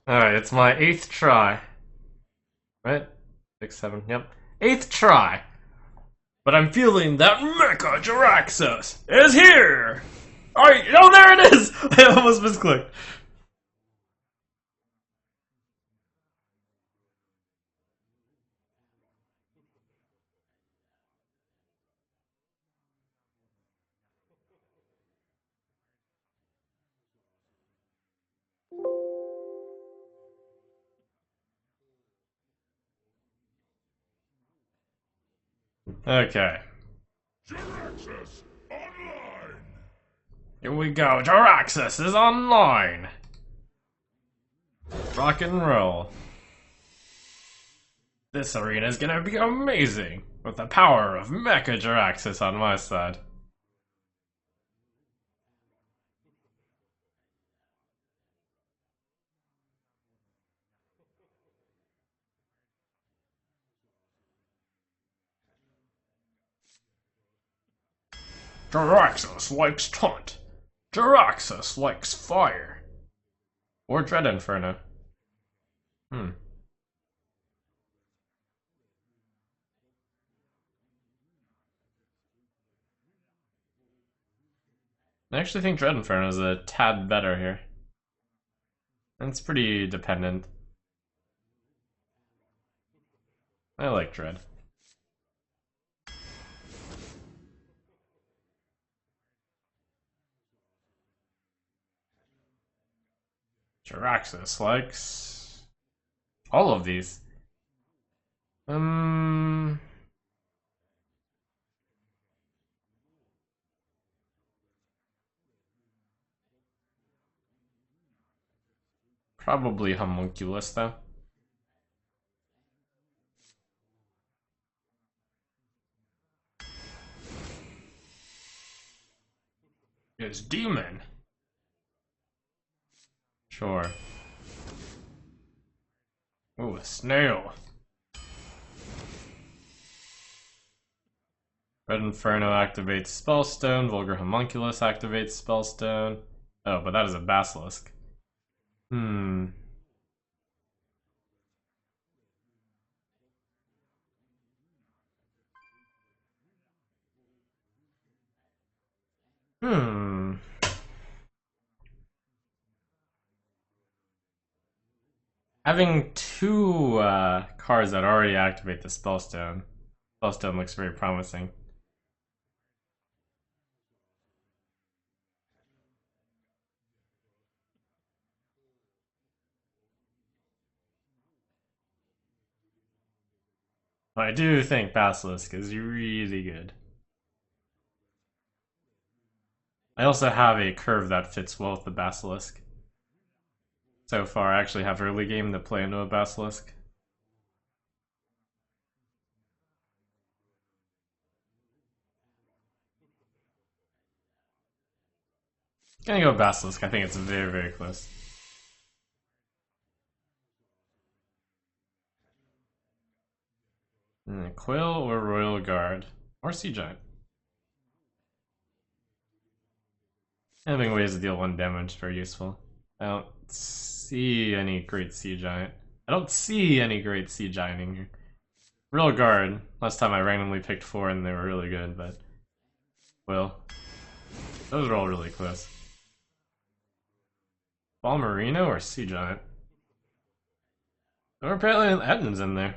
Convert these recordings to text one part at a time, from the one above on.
Alright, it's my 8th try. Right? 6, 7, yep. 8th try. But I'm feeling that Mecha Jaraxxus is here! Alright, oh, there it is! I almost misclicked. Okay. Jaraxxus online! Here we go, Jaraxxus is online! Rock and roll. This arena is gonna be amazing, with the power of Mecha Jaraxxus on my side. Jaraxxus likes taunt. Jaraxxus likes fire. Or Dread Inferno. Hmm. I actually think Dread Inferno is a tad better here. It's pretty dependent. I like Dread. Jaraxxus likes all of these. Probably Homunculus though. It's Demon. Sure. Ooh, a snail. Red Inferno activates Spellstone. Vulgar Homunculus activates Spellstone. Oh, but that is a Basilisk. Hmm. Hmm. Having two cards that already activate the Spellstone. Spellstone looks very promising. But I do think Basilisk is really good. I also have a curve that fits well with the Basilisk. So far, I actually have early game to play into a Basilisk. Gonna go Basilisk, I think it's very, very close. Quill or Royal Guard. Or Sea Giant. Having ways to deal 1 damage is very useful. I don't see any great Sea Giant. I don't see any great Sea Gianting here. Royal Guard. Last time I randomly picked 4 and they were really good, but... Well. Those are all really close. Balmerino or Sea Giant? Or apparently Edna's in there.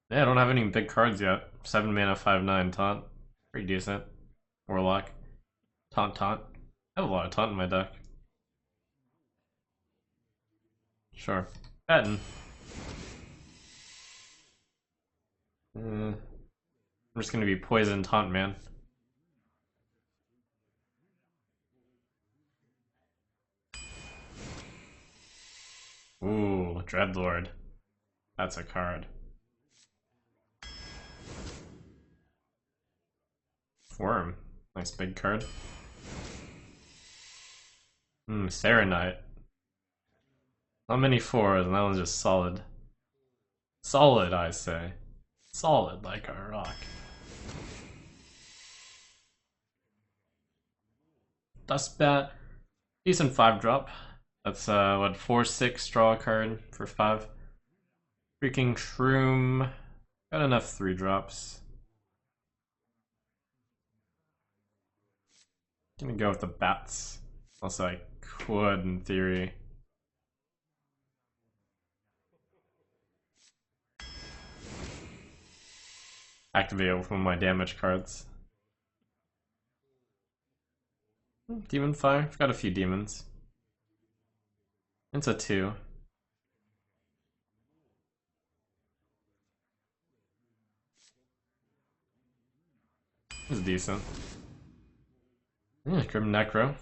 Yeah, I don't have any big cards yet. 7 mana, 5/9 taunt. Pretty decent. Warlock. Taunt. I have a lot of taunt in my deck. Sure. Patent. I'm just gonna be poison taunt man. Ooh, Dreadlord. That's a card. Worm. Nice big card. Serenite. Not many 4s, and that one's just solid. Solid, I say. Solid like a rock. Dustbat. Decent 5-drop. That's what, 4/6, draw a card for 5. Freaking Shroom. Got enough 3-drops. Gonna go with the bats. Also, I could, in theory. Activate it with one of my damage cards. Demon Fire. I've got a few demons. It's a 2. It's decent. Yeah, Grim Necro.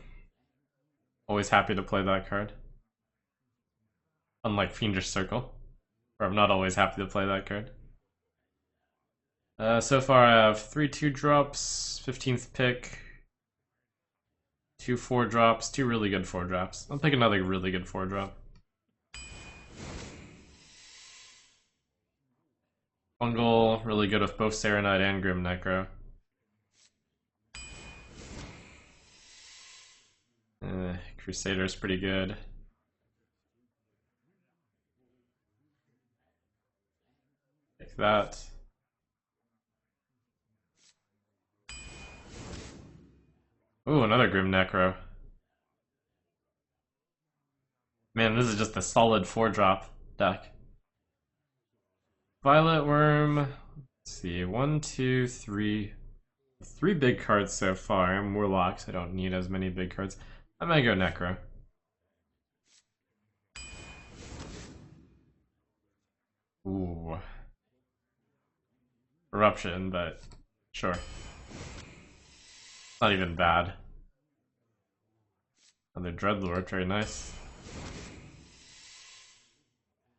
Always happy to play that card. Unlike Fiendish Circle, where I'm not always happy to play that card. So far I have 3 2-drops, 15th pick, 2 4-drops, 2 really good 4-drops. I'll pick another really good 4-drop. Fungal, really good with both Serenite and Grim Necro. Crusader's pretty good. Take that. Ooh, another Grim Necro. Man, this is just a solid 4-drop deck. Violet Worm. Let's see, 1, 2, 3. 3 big cards so far. I'm Warlock, so I don't need as many big cards. I might go Necro. Ooh. Eruption, but sure. Not even bad. Another Dreadlord, very nice.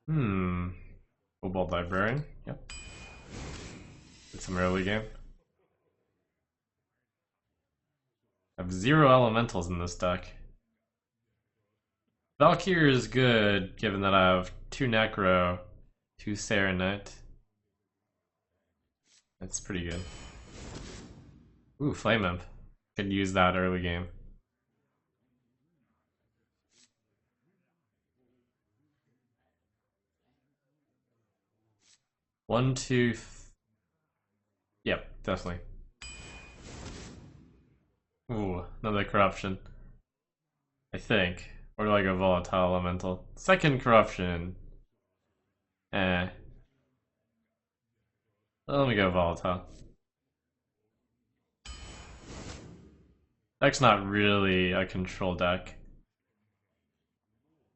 Cobalt Librarian, yep. Did some early game. I have 0 elementals in this deck. Valkyrie is good, given that I have 2 Necro, 2 Serenite. That's pretty good. Ooh, Flame Imp. Could use that early game. One, two. Yep, definitely. Ooh, another corruption. I think. Or do I go volatile elemental? Second corruption. Eh. Let me go volatile. Deck's not really a control deck.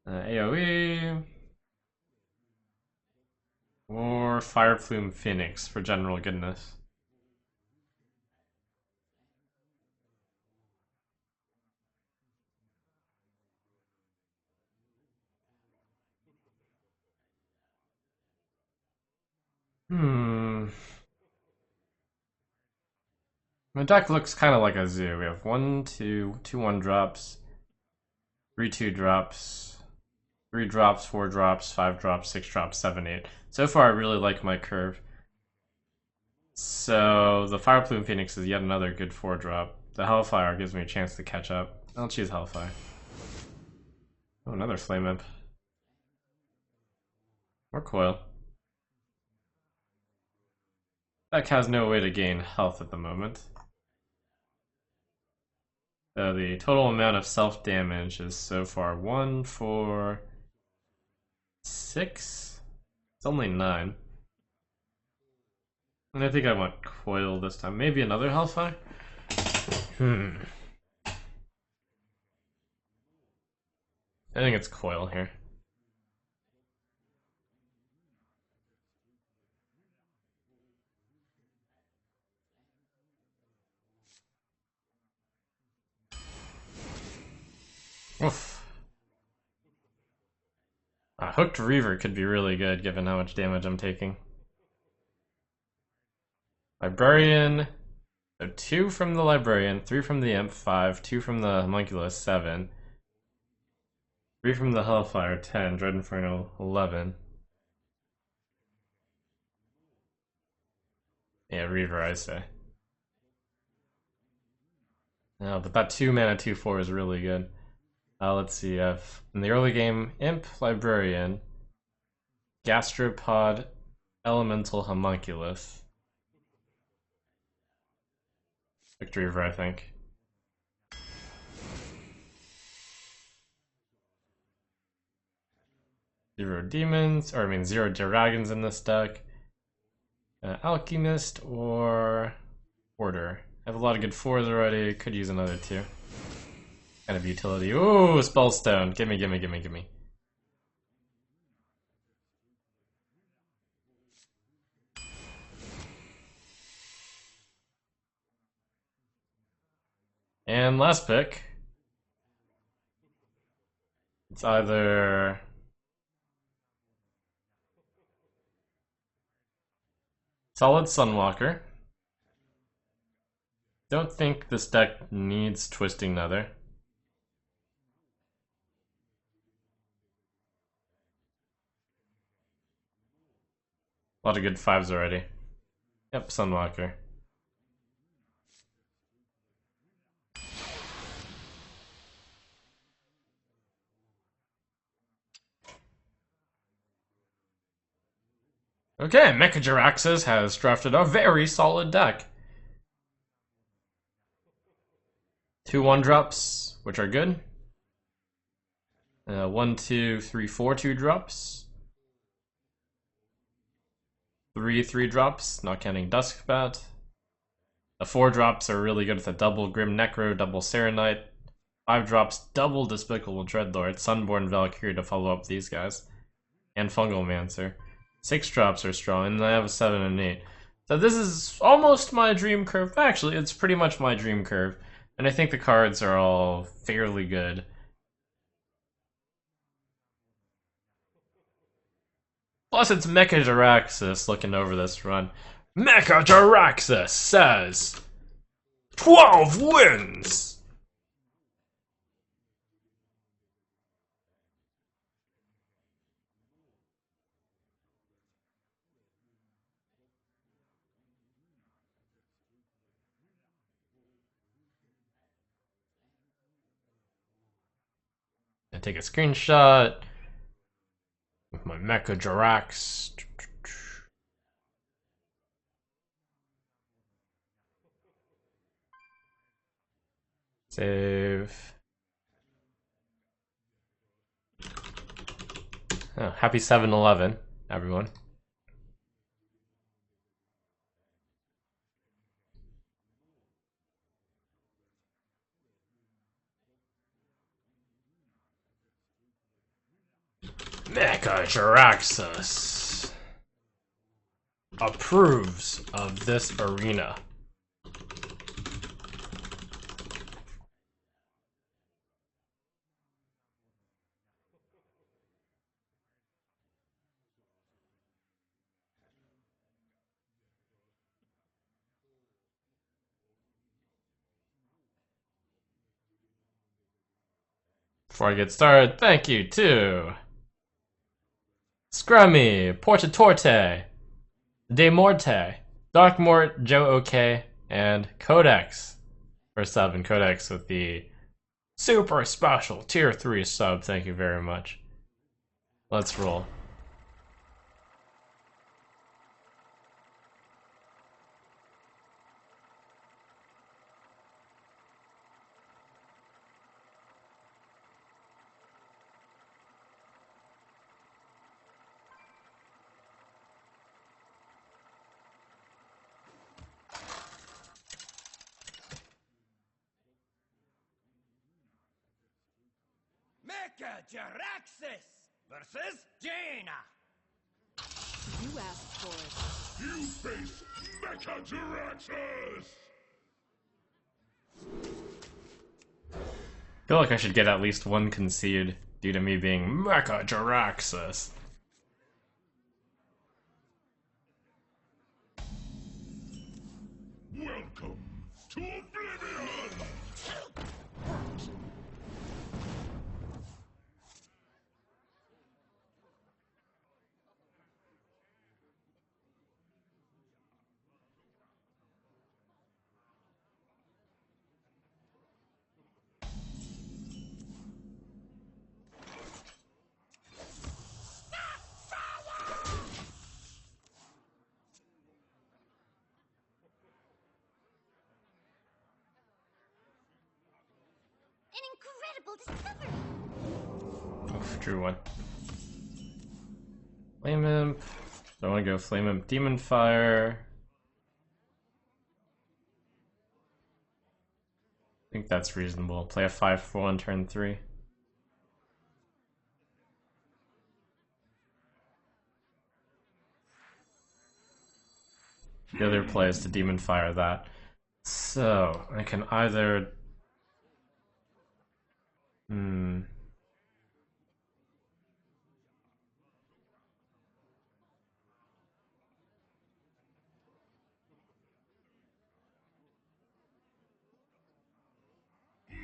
AoE. Or Fire Plume Phoenix for general goodness. My deck looks kind of like a zoo. We have 1, 2, 2 1-drops, 3 2-drops, 3 drops, 4 drops, 5 drops, 6 drops, 7, 8. So far, I really like my curve. So the Fire Plume Phoenix is yet another good 4-drop. The Hellfire gives me a chance to catch up. I'll choose Hellfire. Oh, another Flame Imp. Or Coil. Deck has no way to gain health at the moment. So the total amount of self-damage is so far 1, 4, 6. It's only 9. And I think I want Coil this time. Maybe another Hellfire? I think it's Coil here. Oof. A Hooked Reaver could be really good given how much damage I'm taking. Librarian. So 2 from the Librarian, 3 from the Imp, 5, 2 from the Homunculus, 7. 3 from the Hellfire, 10, Dread Inferno, 11. Yeah, Reaver, I say. No, but that 2 mana 2/4 is really good. Let's see. In the early game, Imp, Librarian, Gastropod, Elemental Homunculus. Victory River, I think. Zero demons, or I mean zero dragons in this deck. Alchemist or Order. I have a lot of good 4s already, could use another 2. Kind of utility. Ooh, Spellstone. Gimme, gimme, gimme, gimme. And last pick. It's either Solid Sunwalker. Don't think this deck needs Twisting Nether. A lot of good 5s already. Yep, Sunwalker. Okay, Mecha Jaraxxus has drafted a very solid deck. 2 1-drops, which are good. 1, 2, 3, 4 2-drops. 3 3-drops, not counting Duskbat. The 4-drops are really good with a double Grim Necro, double Serenite. 5-drops, double Despicable Dreadlord, Sunborn Valkyrie to follow up these guys. And Fungal Mancer. 6-drops are strong, and I have a 7 and 8. So this is almost my dream curve. Actually, it's pretty much my dream curve. And I think the cards are all fairly good. Plus, it's Mecha Jaraxxus looking over this run. Mecha Jaraxxus says 12 wins! I take a screenshot with my Mecha Jaraxxus. Save. Oh, happy 7-Eleven, everyone. Mecha Jaraxxus approves of this arena. Before I get started, thank you to Scrummy, Portatorte, De Morte, Darkmort, Joe OK, and Codex for sub, and Codex with the super special tier 3 sub. Thank you very much. Let's roll. Mecha Jaraxxus versus Jaina. You asked for it. You face Mecha Jaraxxus! I feel like I should get at least one concede due to me being Mecha Jaraxxus. Welcome to Oblivion! An incredible discovery! Oof, drew one. Flame Imp. Don't want to go Flame Imp Demon Fire. I think that's reasonable. Play a 5-4 on turn 3. The other play is to Demon Fire that. So, I can either...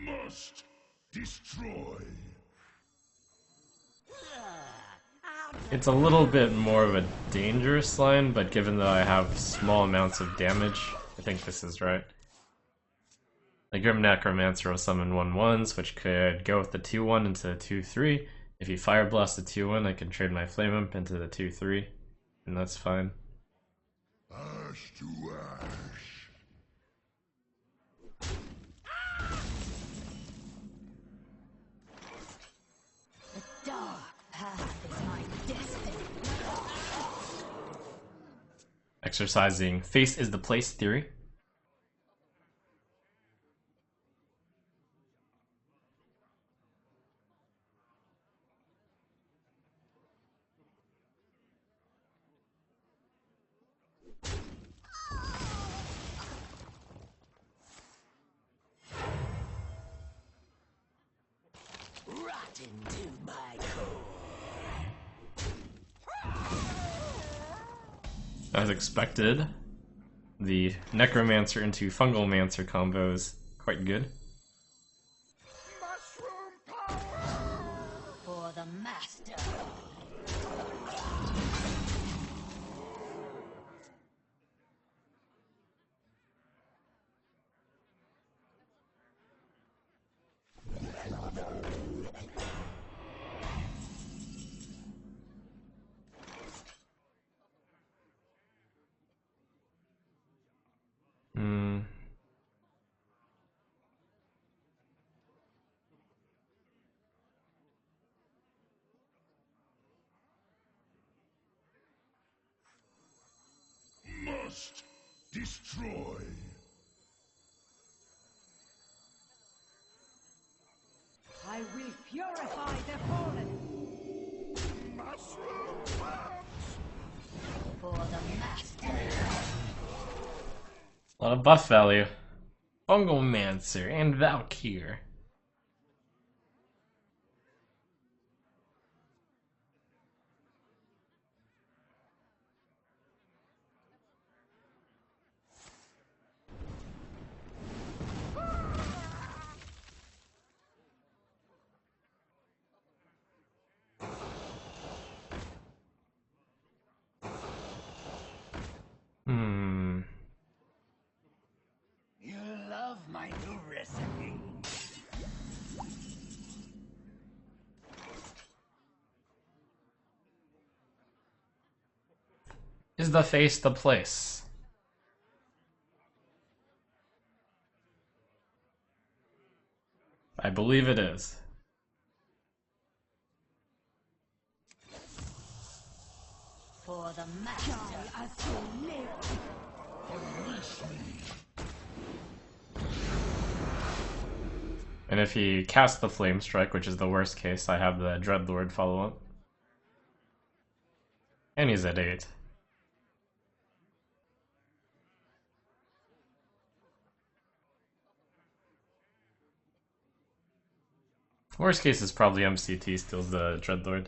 Must destroy. It's a little bit more of a dangerous line, but given that I have small amounts of damage, I think this is right. The Grim Necromancer will summon 1/1s, which could go with the 2/1 into the 2/3. If you Fire Blast the 2/1, I can trade my Flame Imp into the 2/3, and that's fine. Ash to ash. The dark path is my destiny. Exercising Face is the Place theory. Rotten to my core. As expected, the Necromancer into Fungalmancer combo is quite good. Mushroom power! For the master. Must destroy. I will purify the fallen. Mushroom bounce. For the master. A lot of buff value. Fungalmancer and Valkyr. You love my new recipe. Is the face the place? I believe it is. For the master. Die as you live. And if he casts the Flame Strike, which is the worst case, I have the Dreadlord follow up. And he's at 8. Worst case is probably MCT steals the Dreadlord.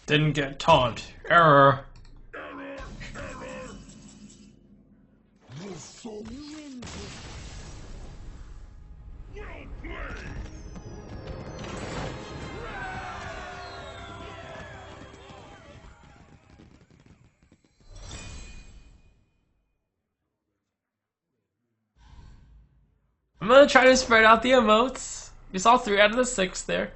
Didn't get taunt. Error. Error. Your soul. You win this I'm gonna try to spread out the emotes. We saw 3 out of the 6 there.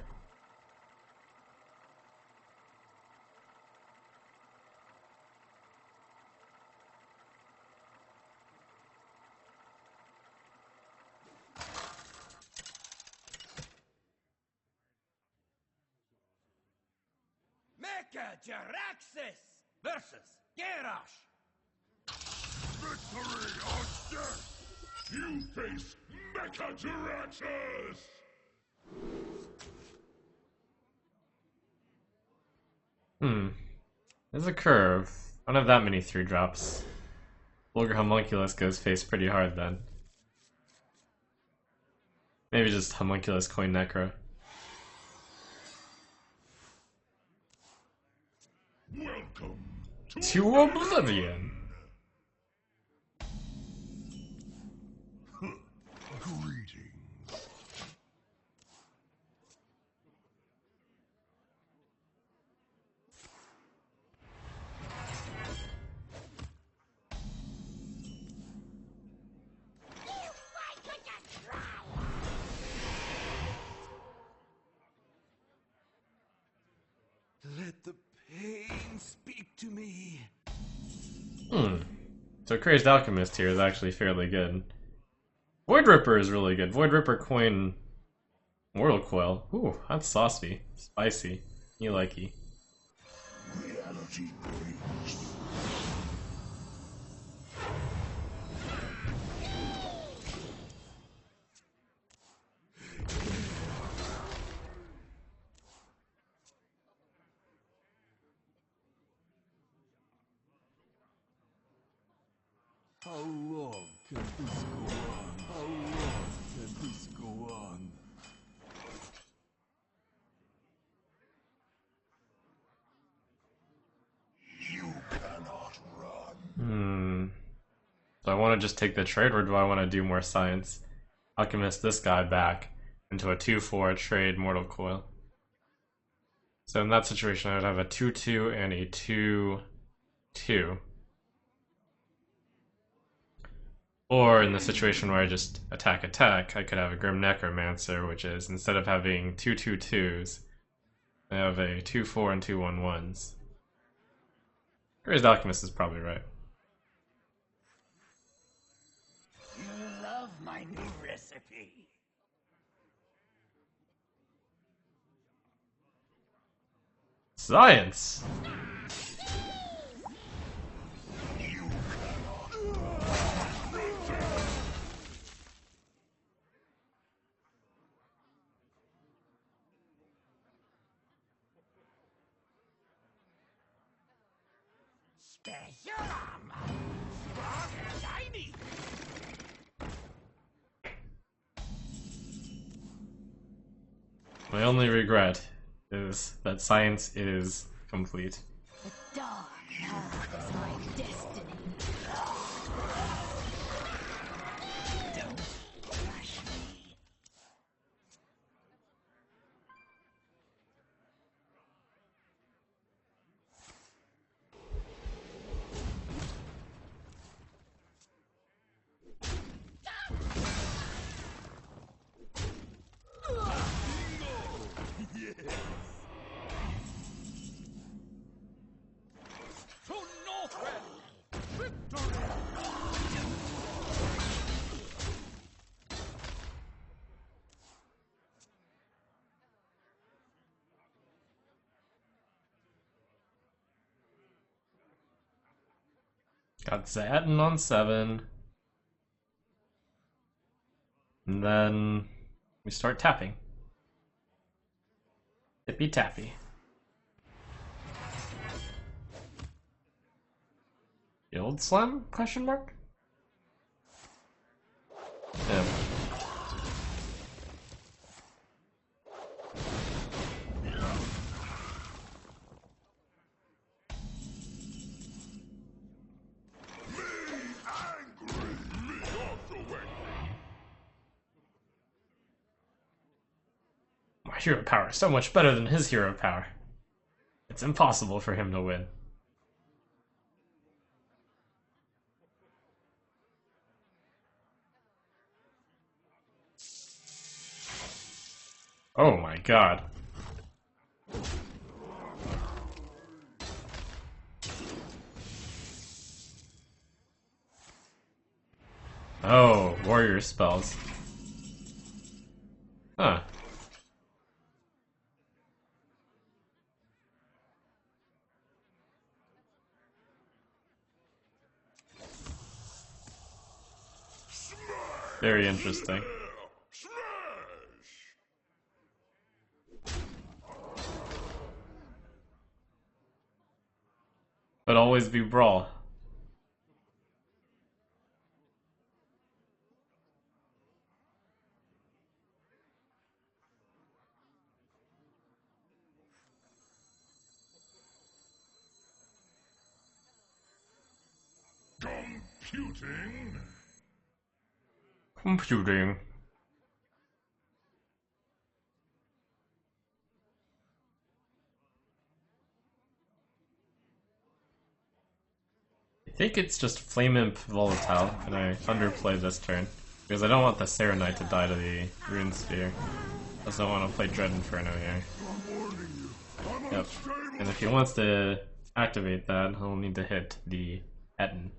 Mecha Jaraxxus versus Garrosh. Victory or death! You face Mecha Jaraxxus! There's a curve. I don't have that many 3-drops. Vulgar Homunculus goes face pretty hard then. Maybe just Homunculus Coin Necro. Welcome To Oblivion! Greetings. Let the pain speak to me. So Crazed Alchemist here is actually fairly good. Void Ripper is really good. Void Ripper Coin Mortal Coil. Ooh, that's saucy. Spicy. You likey. Reality brings. How long can this go on? How long can this go on? You cannot run. Do I want to just take the trade, or do I want to do more science? Alchemist this guy back into a 2-4 trade Mortal Coil. So in that situation, I would have a 2-2 and a 2-2. Or in the situation where I just attack, I could have a Grim Necromancer, which is, instead of having 2-2-2s, I have a 2-4 and 2-1-1s. Crazed Alchemist is probably right. You love my new recipe. Science! Special armor. Strong and shiny. My only regret is that science is complete. The dark path is my destiny. Don't rush me. To Northrend! Victory! Got Zadin on 7. And then we start tapping. Tippy tappy. Guild Slam? Question mark? Yeah. My hero power is so much better than his hero power. It's impossible for him to win. Oh my god. Oh, warrior spells. Huh. Very interesting. But always be brawl. Computing. Computing. I think it's just Flame Imp Volatile, and I underplay this turn. Because I don't want the Serenite to die to the Rune Sphere. I also want to play Dread Inferno here. Yep. And if he wants to activate that, he'll need to hit the Etten.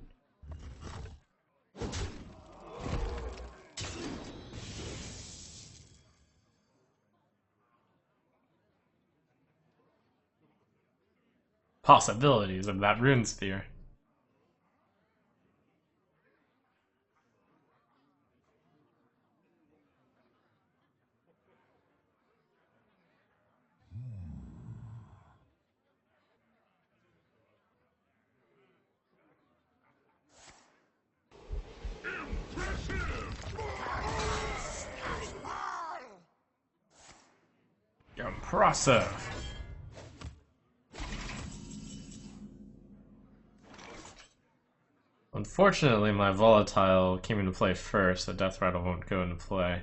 Possibilities of that Rune Sphere. Impressive. Unfortunately, my Volatile came into play first, so Death Rattle won't go into play.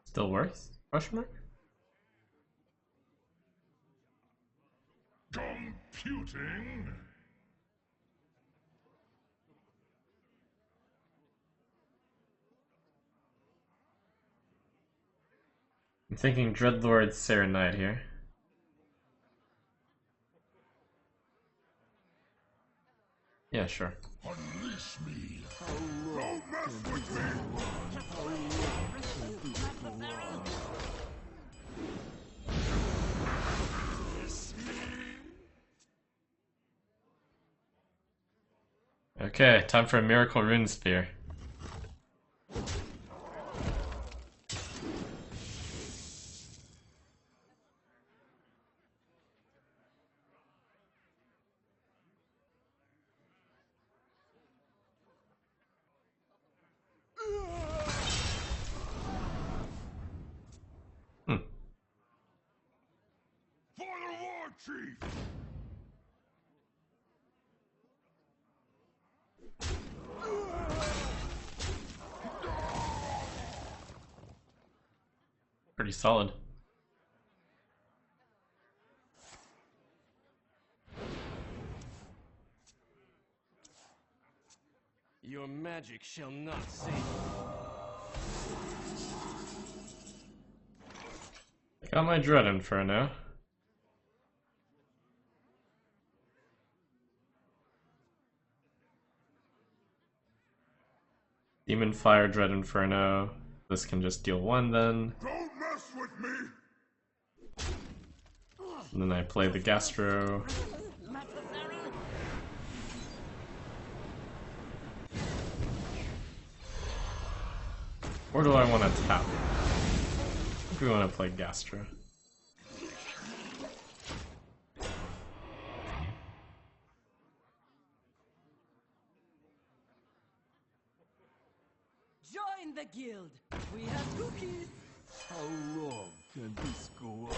Still worth? Question mark? Computing. I'm thinking Dreadlord Serenite here. Yeah, sure. Unleash me. Don't mess with me. Okay, time for a Miracle Rune Sphere. Hmm. For the war chief. Pretty solid. Your magic shall not save you. I got my Dread Inferno. Demon Fire, Dread Inferno. This can just deal 1 then. Don't mess with me. And then I play the Gastro. Or do I want to tap? I think we want to play Gastro. Join the guild. We have cookies. How long can this go on?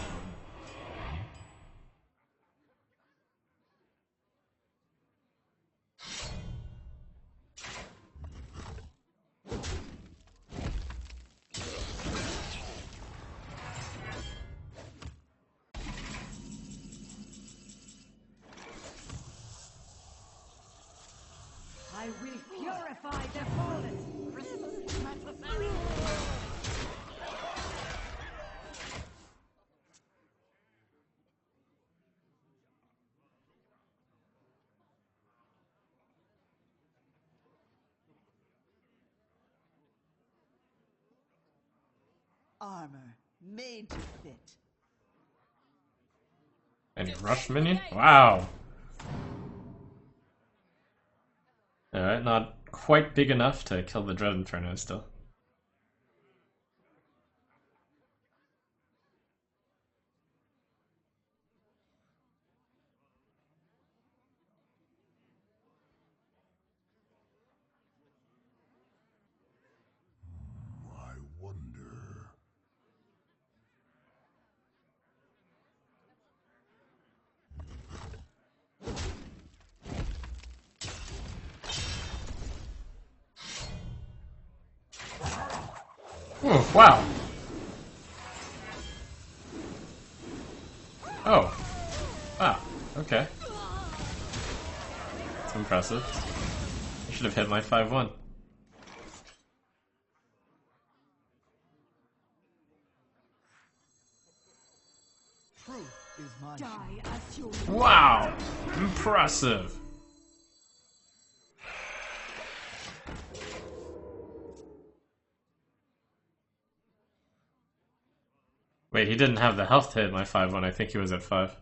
I will purify the fallen. Resist necessary. Armor made to fit. Any rush minion? Wow. Alright, not quite big enough to kill the Dread Inferno still. I wonder. Ooh, wow. Oh. Wow. Okay. That's impressive. I should have hit my 5-1. Truth is my shield. Die as you Wow. Impressive. Wait, he didn't have the health to hit my 5-1. I think he was at 5.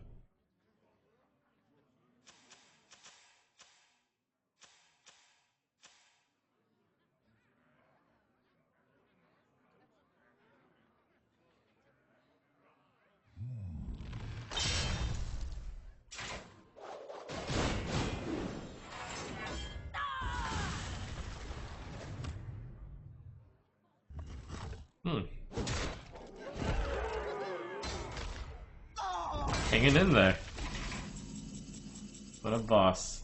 Hmm. Hanging in there. What a boss.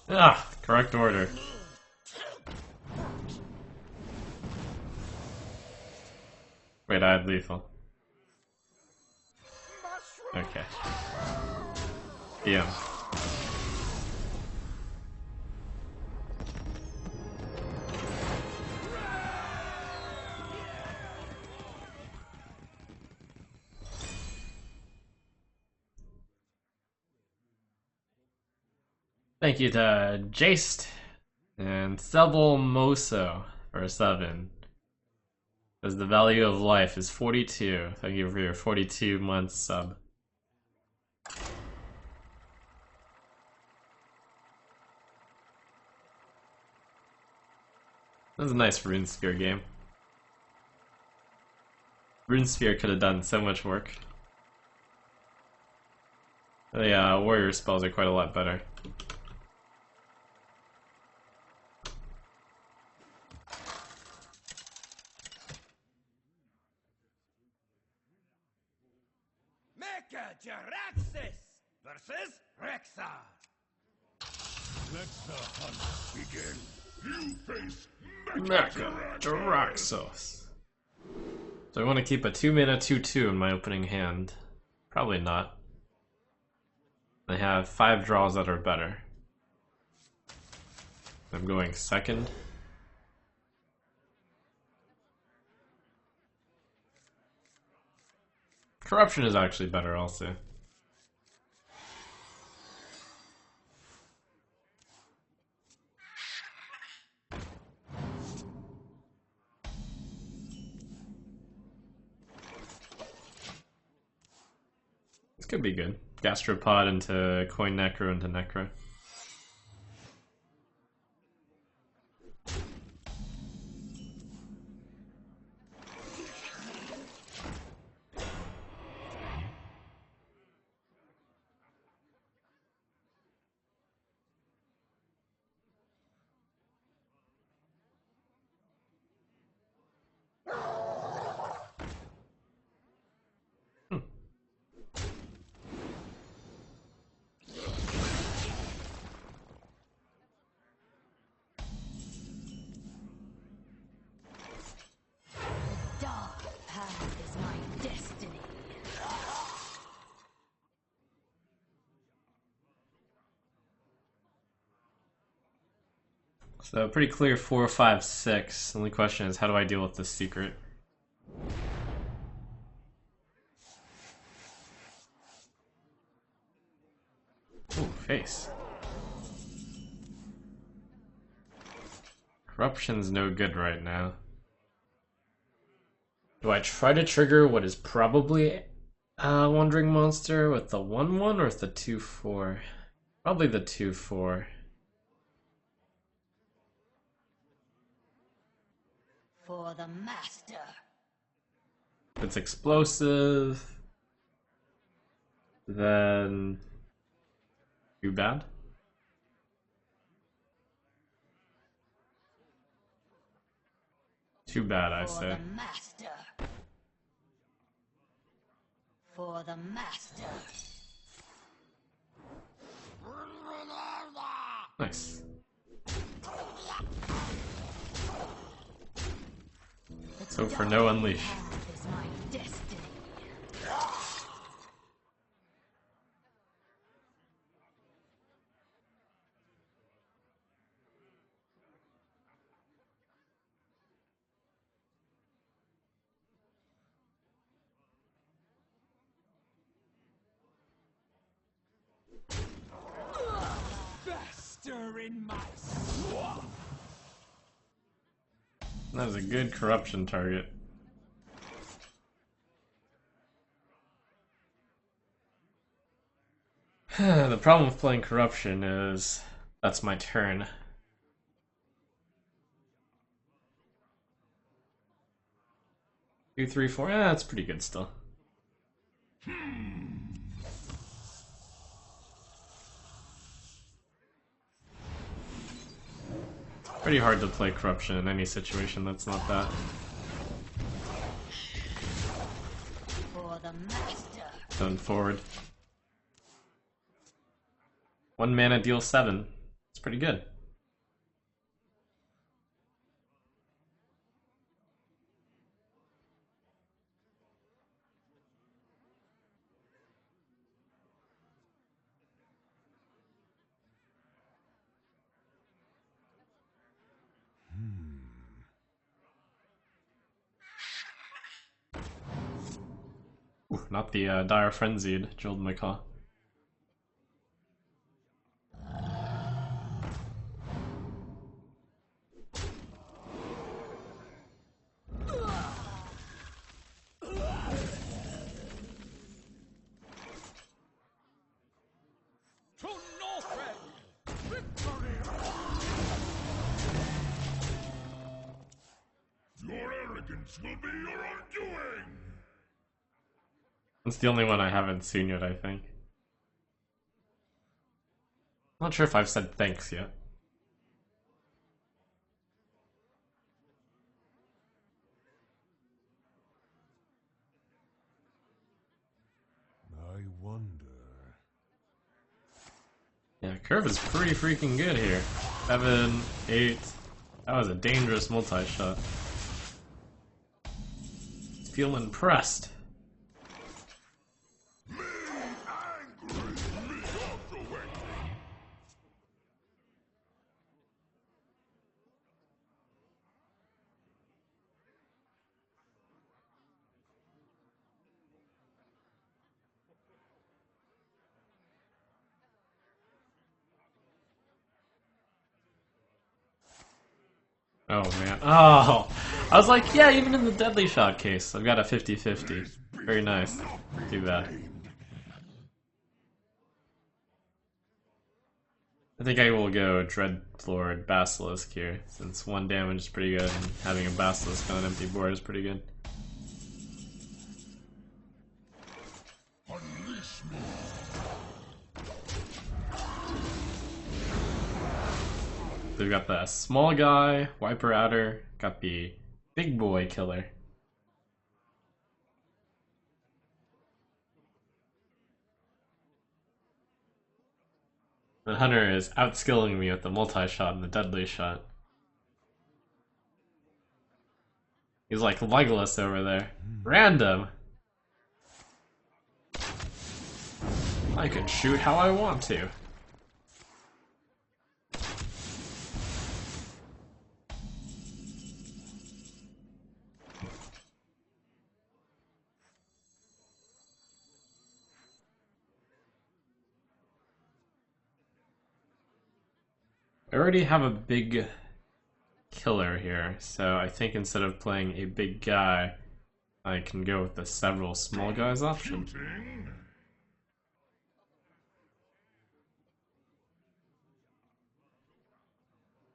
Ah, correct order. Wait, I had lethal. Okay. Yeah. Thank you to Jaced and Sebel Moso for 7. Because the value of life is 42. Thank you for your 42 months sub. That was a nice Runesphere game. Runesphere could have done so much work. The warrior spells are quite a lot better. Mecha Jaraxxus versus Rexa. Let the hunt begin. You face Mecha Jaraxxus. So I want to keep a 2-mana 2/2 in my opening hand. Probably not. I have 5 draws that are better. I'm going second. Corruption is actually better also. This could be good. Gastropod into Coin Necro into Necro. So pretty clear 4, 5, 6. The only question is how do I deal with this secret? Ooh, face. Corruption's no good right now. Do I try to trigger what is probably a Wandering Monster with the 1/1 or with the 2/4? Probably the 2/4. For the master. If it's explosive, then too bad. Too bad, I For say. the master. For the master. Nice. So for no unleash. Path is my destiny. Faster in my swamp. That was a good corruption target. The problem with playing corruption is that's my turn. 2, 3, 4. Yeah, that's pretty good still. Pretty hard to play corruption in any situation that's not that. For the master. Going forward. 1 mana deal 7. It's pretty good. Ooh, not the Dire Frenzied Jeweled Macaw. To Northrend. Victory. Your arrogance will be your undoing! That's the only one I haven't seen yet, I think. Not sure if I've said thanks yet. I wonder. Yeah, curve is pretty freaking good here. 7, 8. That was a dangerous multi-shot. Feel impressed. Oh man. Oh! I was like, yeah, even in the deadly shot case, I've got a 50-50. Very nice. Too bad. I think I will go Dreadlord Basilisk here, since 1 damage is pretty good, and having a Basilisk on an empty board is pretty good. Unleash me! So we've got the small guy, Wiper Adder, got the big boy killer. The Hunter is outskilling me with the multi-shot and the deadly shot. He's like Legolas over there. Random! I can shoot how I want to. I already have a big killer here, so I think instead of playing a big guy, I can go with the several small guys option. Shooting.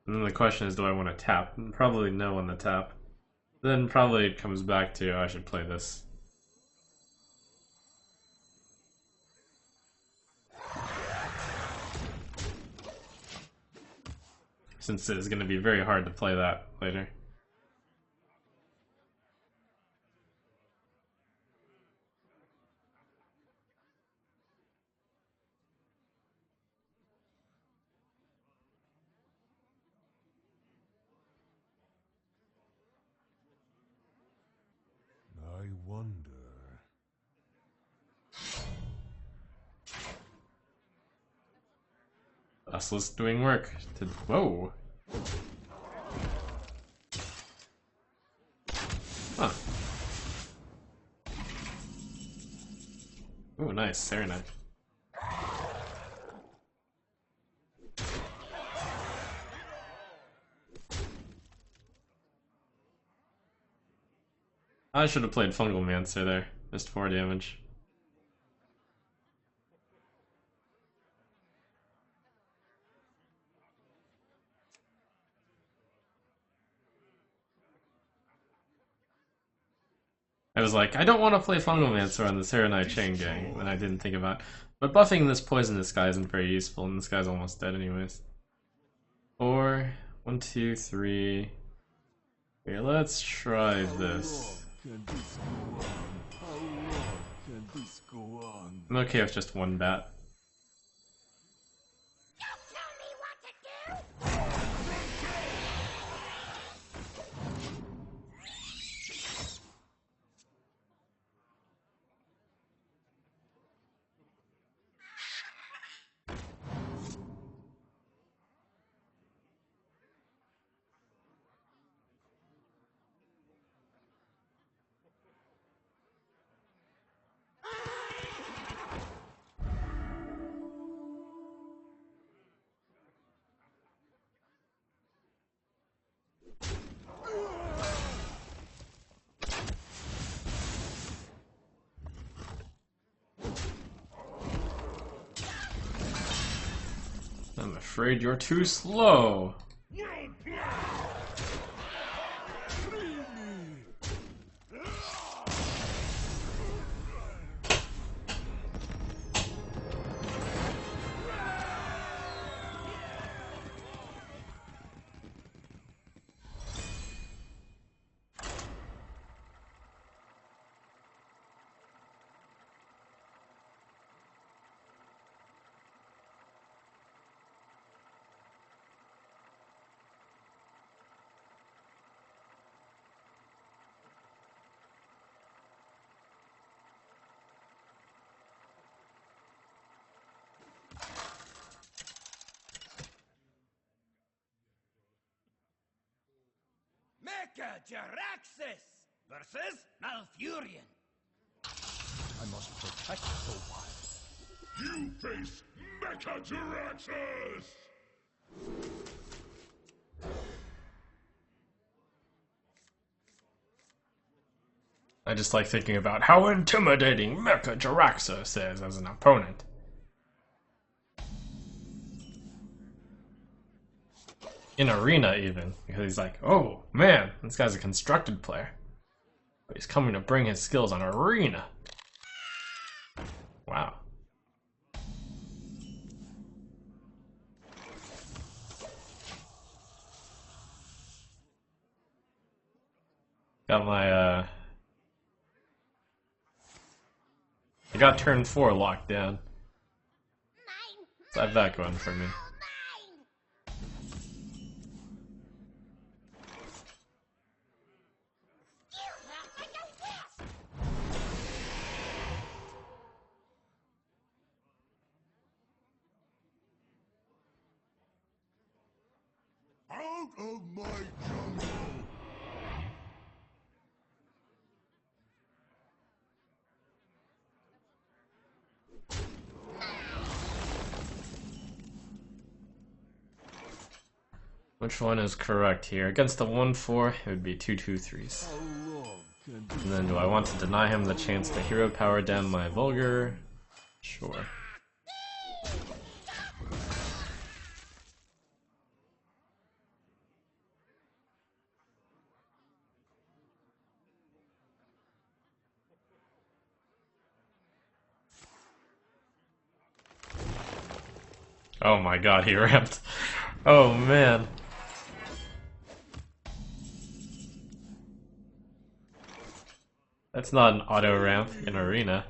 And then the question is, do I want to tap? Probably no on the tap. Then probably it comes back to, I should play this. Since it is going to be very hard to play that later. I wonder. Useless doing work. Whoa! Huh. Ooh, nice. Very nice. I should have played Fungal Mancer there. Missed 4 damage. I was like, I don't want to play Fungal Mancer on the Serenai Chain Gang, and I didn't think about. But buffing this poisonous guy isn't very useful, and this guy's almost dead anyways. 4, 1, 2, 3. Okay, let's try this. Can this go on? How long can this go on? I'm okay with just 1 bat. I'm afraid you're too slow. Mecha Jaraxxus versus Malfurion. I must protect the wild. You face Mecha Jaraxxus! I just like thinking about how intimidating Mecha Jaraxxus is as an opponent. In arena, even, because he's like, oh man, this guy's a constructed player. But he's coming to bring his skills on arena. Wow. Got my, I got turn 4 locked down. So I have that going for me. Out of my jungle! Which one is correct here? Against the 1/4, it would be 2/2/3s. How long can this And then do I want to deny him the chance to hero power dam my Vulgar? Sure. Oh my god, he ramped. Oh man. That's not an auto ramp in Arena.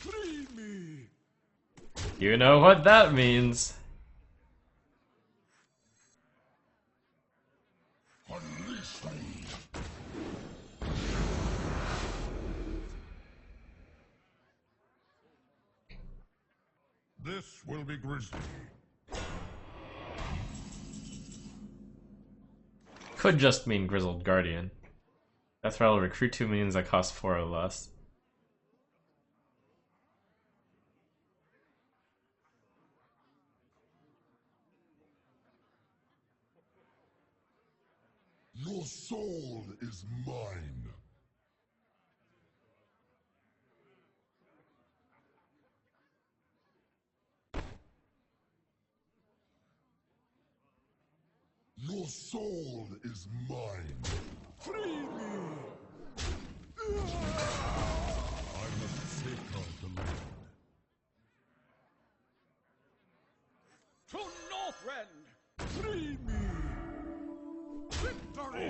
free me? You know what that means. Unleash me. This will be grisly. Could just mean Grizzled Guardian. Death Rattle recruit 2 minions that cost 4 or less. Your soul is mine. Your soul is mine. Free me! I must safeguard the land. To Northrend! Free me! Victory!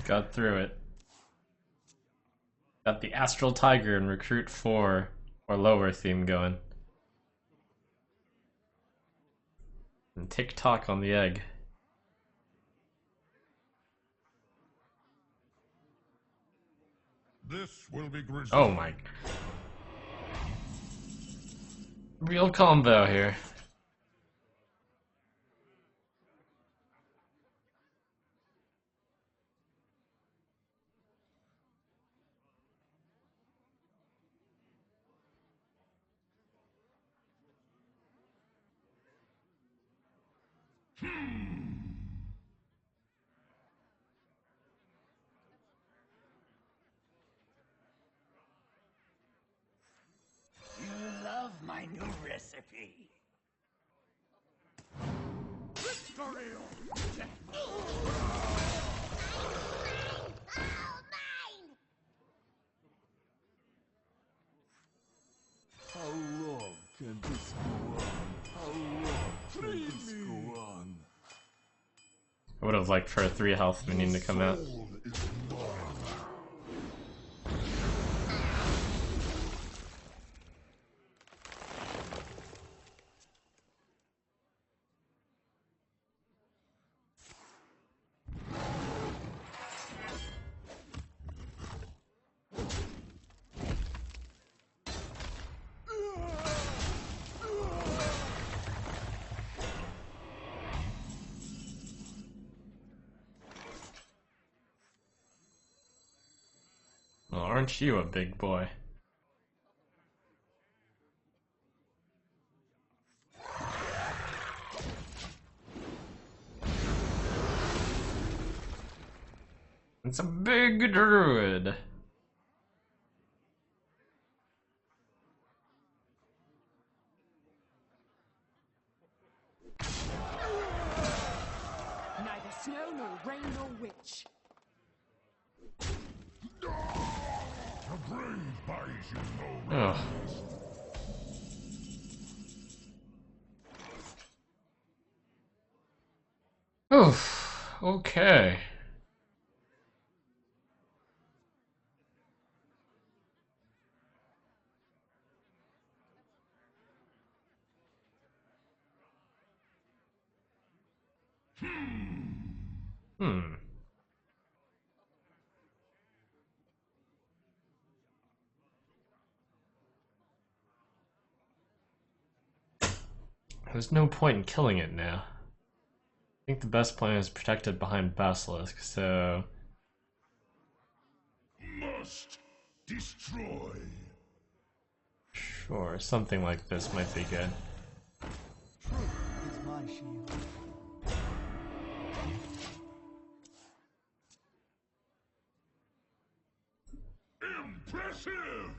Got through it. Got the Astral Tiger and Recruit 4 or lower theme going. And TikTok on the egg. This will be grisly. Oh my. Real combo here. You love my new recipe. Victory! How long can this go on? How long can this go on? I would have liked for a 3 health minion to come out. Soul is mine. Well, aren't you a big boy? It's a big druid. Neither snow nor rain nor witch. The grave buys you no Ugh. Oof. Okay. Hmm. There's no point in killing it now. I think the best plan is protected behind Basilisk, so... must destroy. Sure, something like this might be good. Truth is my shield. Impressive!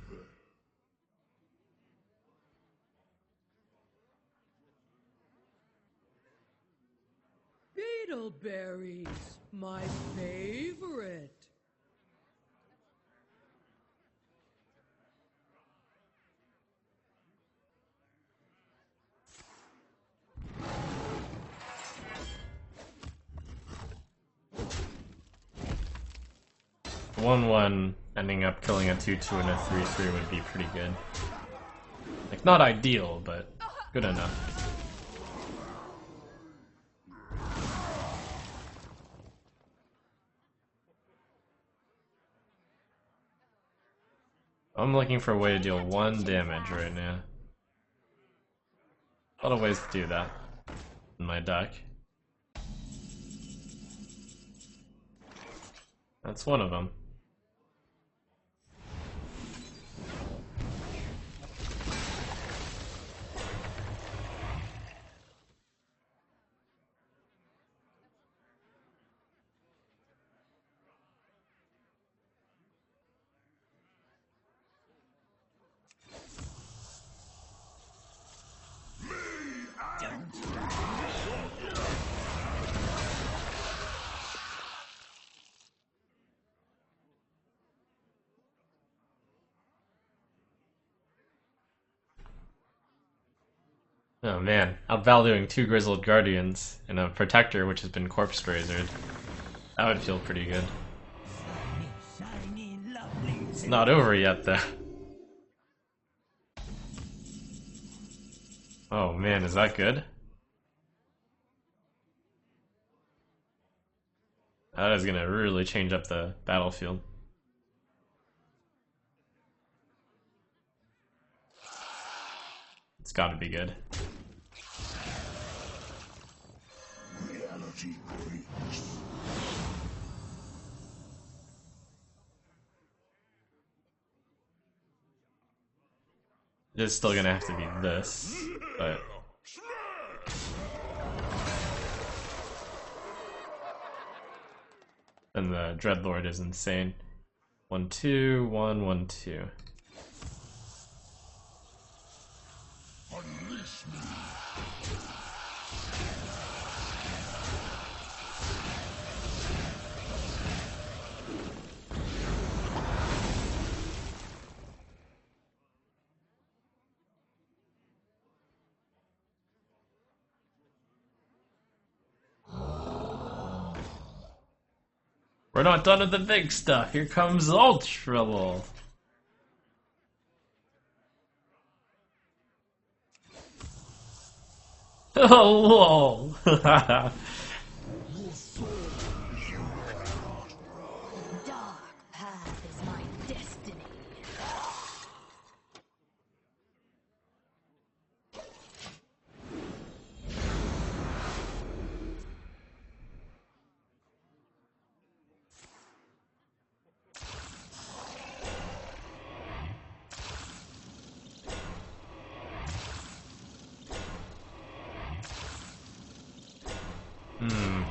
Beetleberries, my favorite. A 1-1 ending up killing a 2-2 and a 3-3 would be pretty good. Like, not ideal, but good enough. I'm looking for a way to deal 1 damage right now. A lot of ways to do that in my deck. That's one of them. Oh man, outvaluing 2 Grizzled Guardians and a Protector which has been Corpse Razored. That would feel pretty good. Shiny, lovely. It's not over yet though. Oh man, is that good? That is gonna really change up the battlefield. It's gotta be good. Reality breaks. It is still gonna have to be this, but then the Dreadlord is insane. 1-2, 1-1-2. Unleash me. We're not done with the big stuff. Here comes Ultra Wolf. Oh, lol. Dark path is my destiny. Hmm.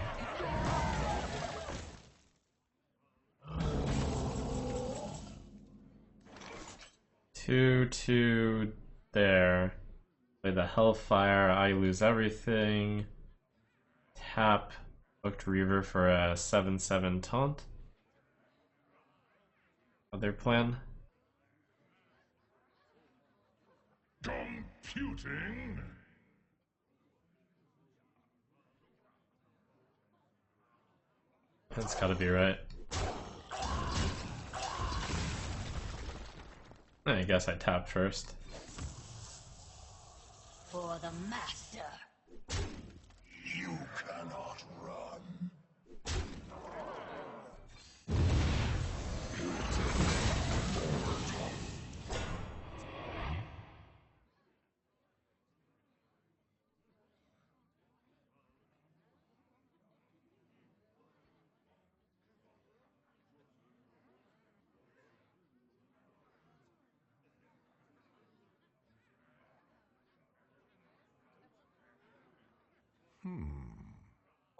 2-2 there. Play the Hellfire, I lose everything. Tap Booked Reaver for a 7-7 taunt. Other plan? Computing. That's gotta be right. I guess I tap first. For the master. You cannot run.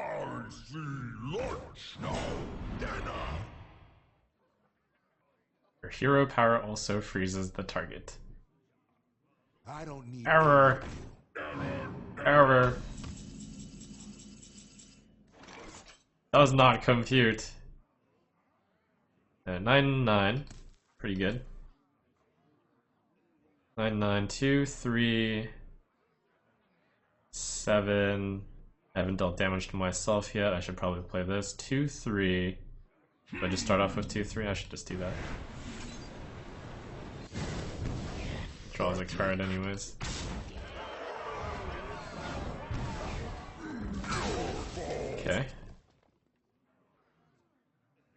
I see lunch now. Dinner. Your hero power also freezes the target. I don't need Error. Error. That was not compute. 9-9. Pretty good. 9-9, 2, 3, 7. I haven't dealt damage to myself yet. I should probably play this. 2, 3. If I just start off with 2, 3, I should just do that. Draws expired anyways. Okay.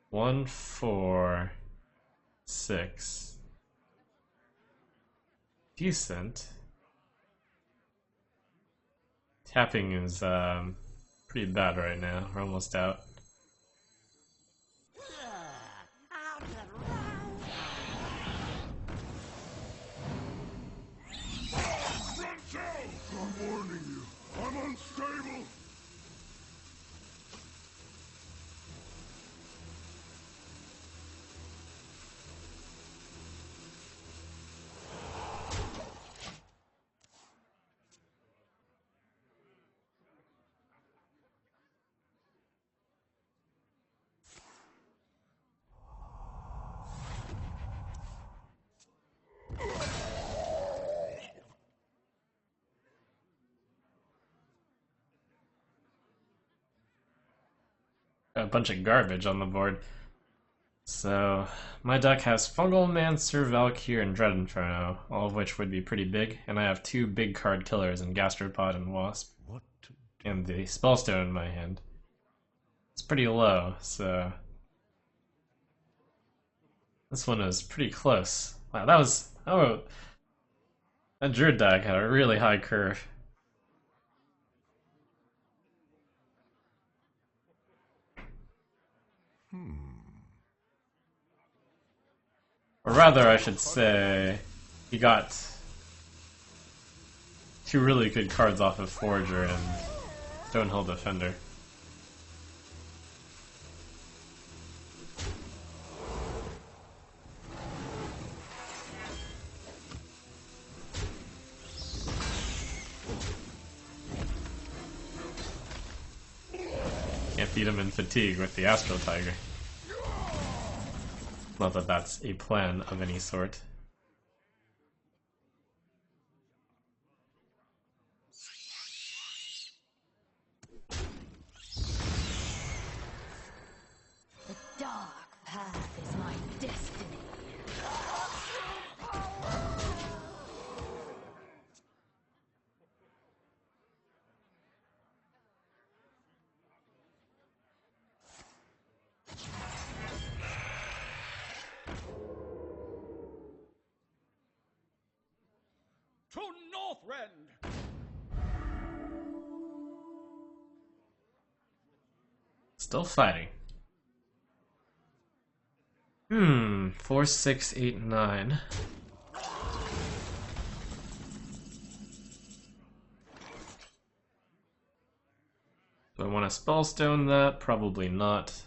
1, 4, 6. Decent. Tapping is pretty bad right now. We're almost out. Out of the round. Front out! I'm warning you. I'm unstable. A bunch of garbage on the board. So, my deck has Fungal Mancer, Valkyr, and Dread Inferno, all of which would be pretty big, and I have 2 big card killers in Gastropod and Wasp, What to and the Spellstone in my hand. It's pretty low, so... This one is pretty close. Wow, that was... Oh, that Druid deck had a really high curve. Or rather, I should say, he got 2 really good cards off of Forger and Stonehill Defender. Can't beat him in fatigue with the Astral Tiger. Not that that's a plan of any sort. The dark path is my destiny. To Northrend! Still fighting. 4, 6, 8, 9. Do I want to Spellstone that? Probably not.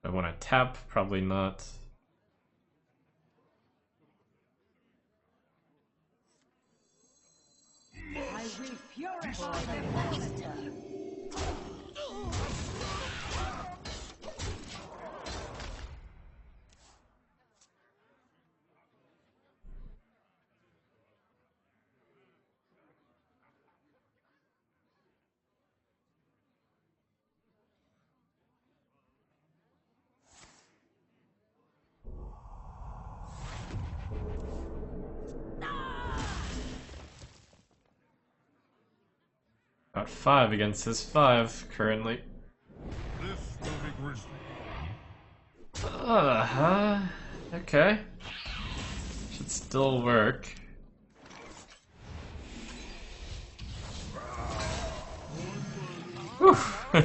Do I want to tap? Probably not. I will purify the master. Got 5 against his 5 currently. This will be grisly. Okay. Should still work. Whew. For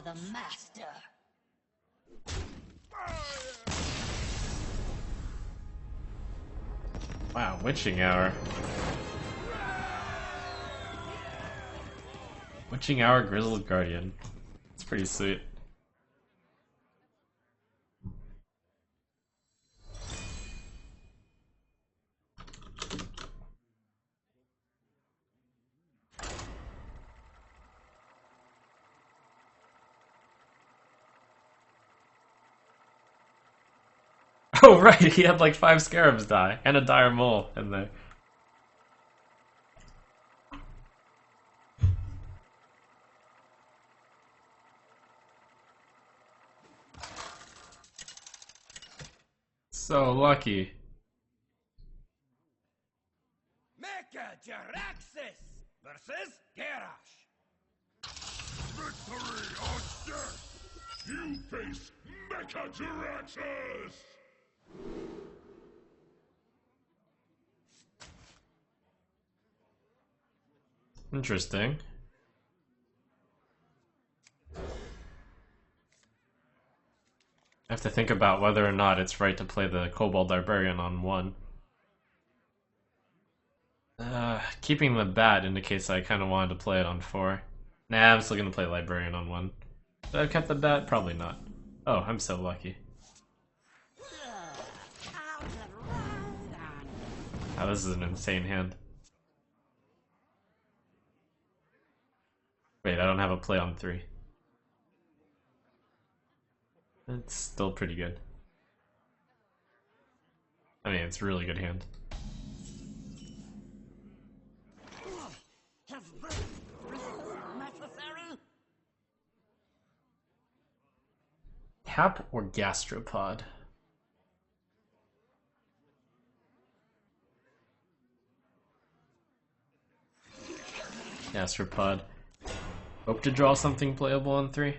the master. Wow, Witching Hour. Witching Hour Grizzled Guardian. It's pretty sweet. Oh right, he had like 5 scarabs die, and a dire mole in there. So lucky. Mecha Jaraxxus versus Garrosh. Victory or death! You face Mecha Jaraxxus! Interesting. I have to think about whether or not it's right to play the Kobold Librarian on 1. Keeping the bat indicates I kind of wanted to play it on 4. Nah, I'm still gonna play Librarian on 1. Should I have kept the bat? Probably not. Oh, I'm so lucky. Oh, this is an insane hand. Wait, I don't have a play on 3. It's still pretty good. I mean, it's a really good hand. Is this necessary? Tap or Gastropod? Gastropod. Hope to draw something playable on 3.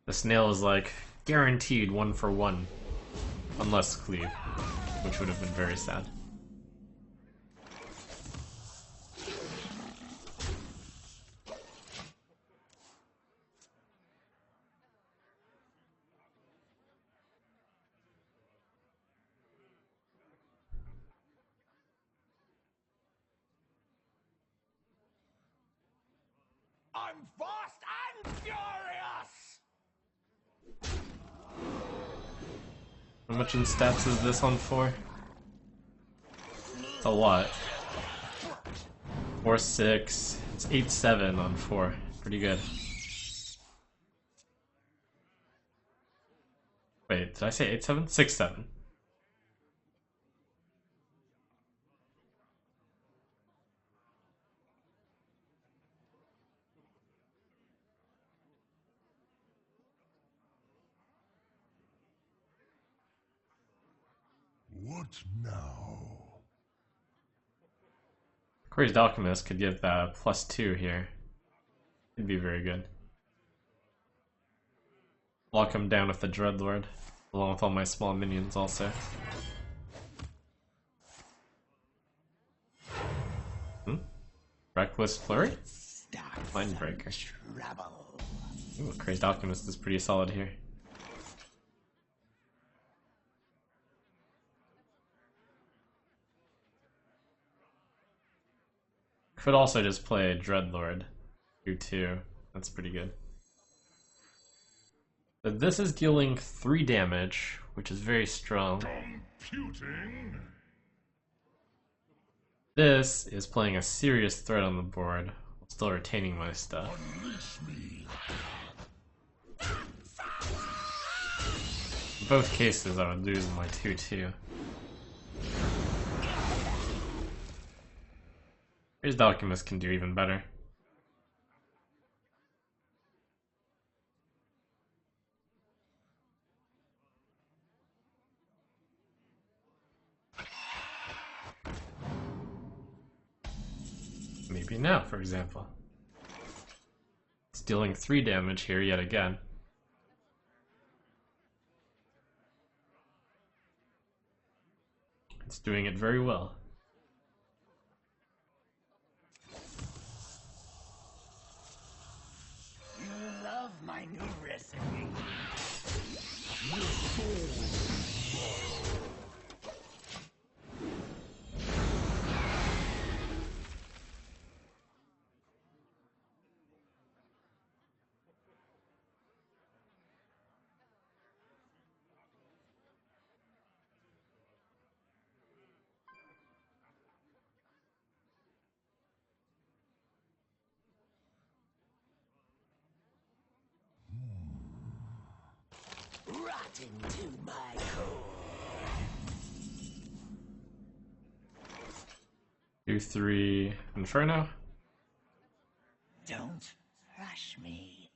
The snail is like guaranteed 1 for 1. Unless cleave, which would have been very sad. I'm fast and furious! How much in stats is this on 4? It's a lot. 4-6. It's 8-7 on 4. Pretty good. Wait, did I say 8-7? 6-7. What now? Crazed Alchemist could give +2 here. It'd be very good. Lock him down with the Dreadlord, along with all my small minions also. Reckless Flurry? Mindbreaker. Ooh, Crazed Alchemist is pretty solid here. Could also just play Dreadlord. Do 2. That's pretty good. But this is dealing 3 damage, which is very strong. Computing? This is playing a serious threat on the board, while still retaining my stuff. Unleash me. In both cases, I would lose my 2-2. Crazed Alchemist can do even better. Maybe now, for example. It's dealing 3 damage here yet again. It's doing it very well. rotten to my core. 2/3 Inferno. Don't rush me.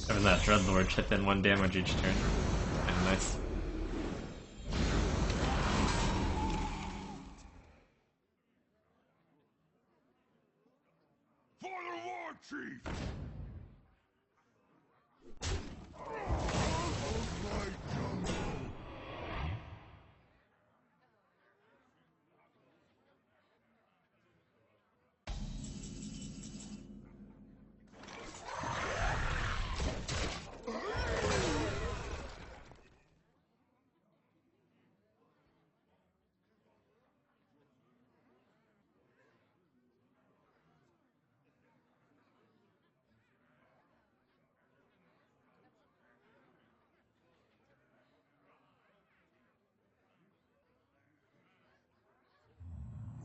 Having that Dreadlord chip in 1 damage each turn. Kinda nice. For the War Chief! My jungle!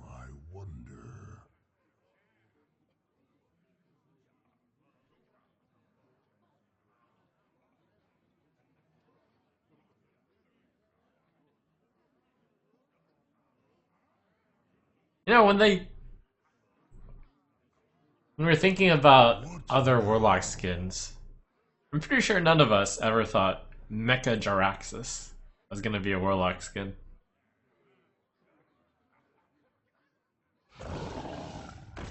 I wonder... You know, when we were thinking about other Warlock skins, I'm pretty sure none of us ever thought Mecha Jaraxxus was gonna be a Warlock skin.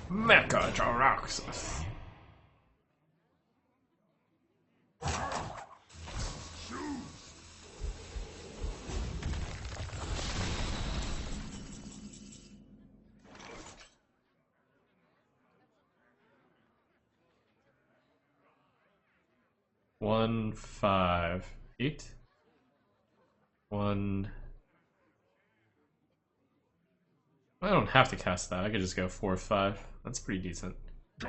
Mecha Jaraxxus. One, 5, 8. 1. I don't have to cast that. I could just go 4, 5. That's pretty decent. How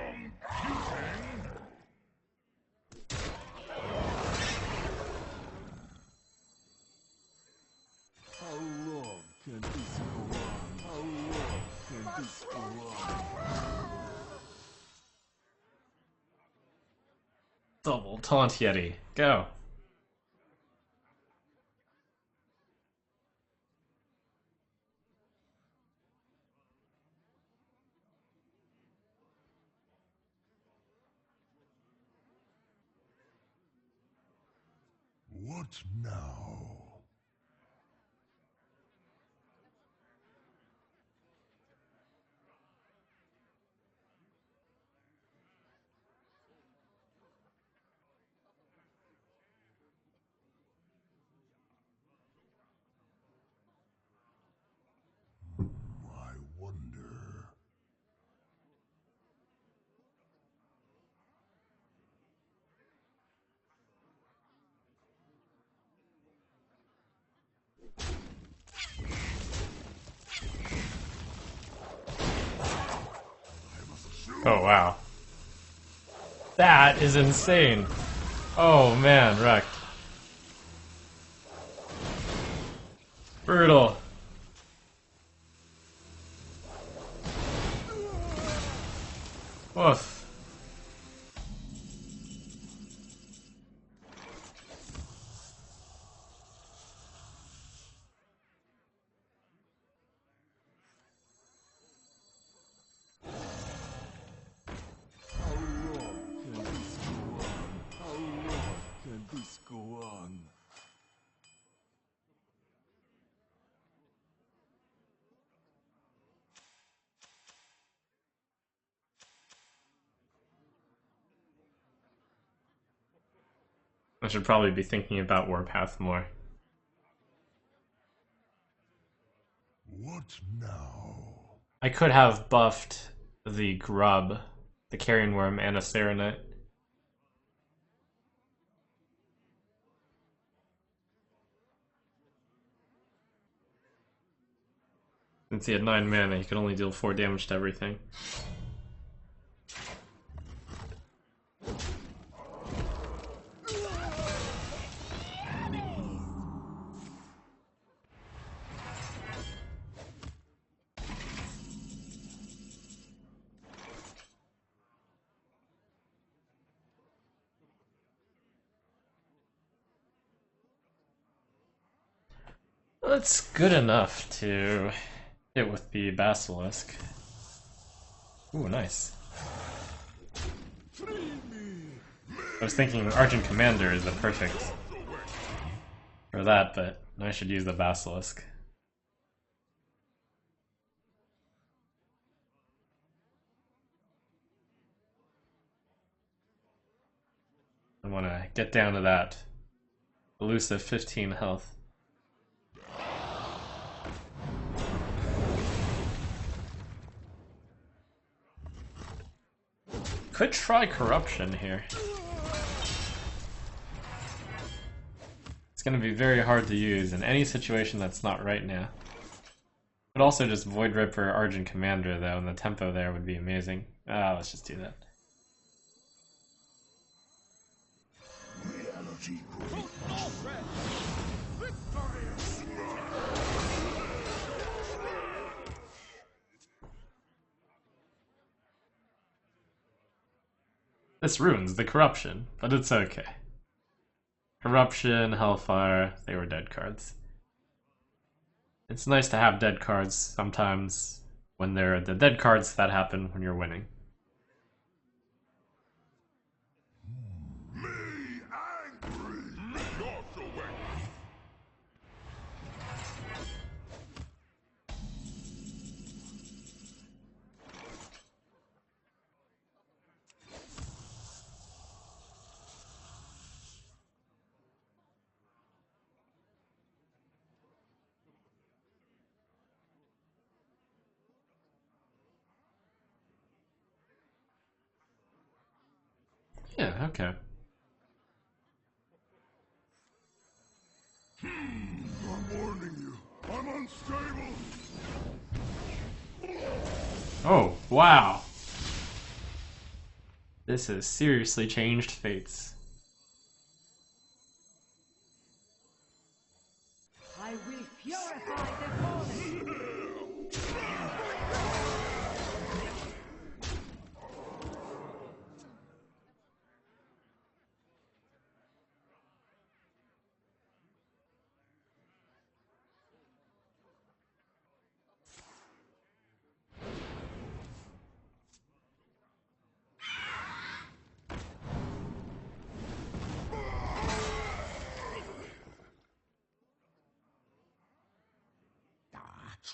long can this go on? How long can this go on? Double taunt Yeti. Go. What now? I wonder... Oh, wow. That is insane. Oh, man, wrecked. Brutal. Woof. How long can this go on? How long can this go on? I should probably be thinking about Warpath more. What now? I could have buffed the Grub, the Carrion Worm, and a Serenite. Since he had 9 mana, he could only deal 4 damage to everything. That's good enough to hit with the Basilisk. Ooh, nice. I was thinking Argent Commander is the perfect for that, but I should use the Basilisk. I want to get down to that elusive 15 health. Could try Corruption here. It's going to be very hard to use in any situation that's not right now. Could also just Void Ripper Argent Commander though, and the tempo there would be amazing. Ah, let's just do that. This ruins the Corruption, but it's okay. Corruption, Hellfire, they were dead cards. It's nice to have dead cards sometimes when they're the dead cards that happen when you're winning. Yeah, okay. I'm warning you. I'm unstable. Oh, wow. This has seriously changed fates. I will purify the fallen.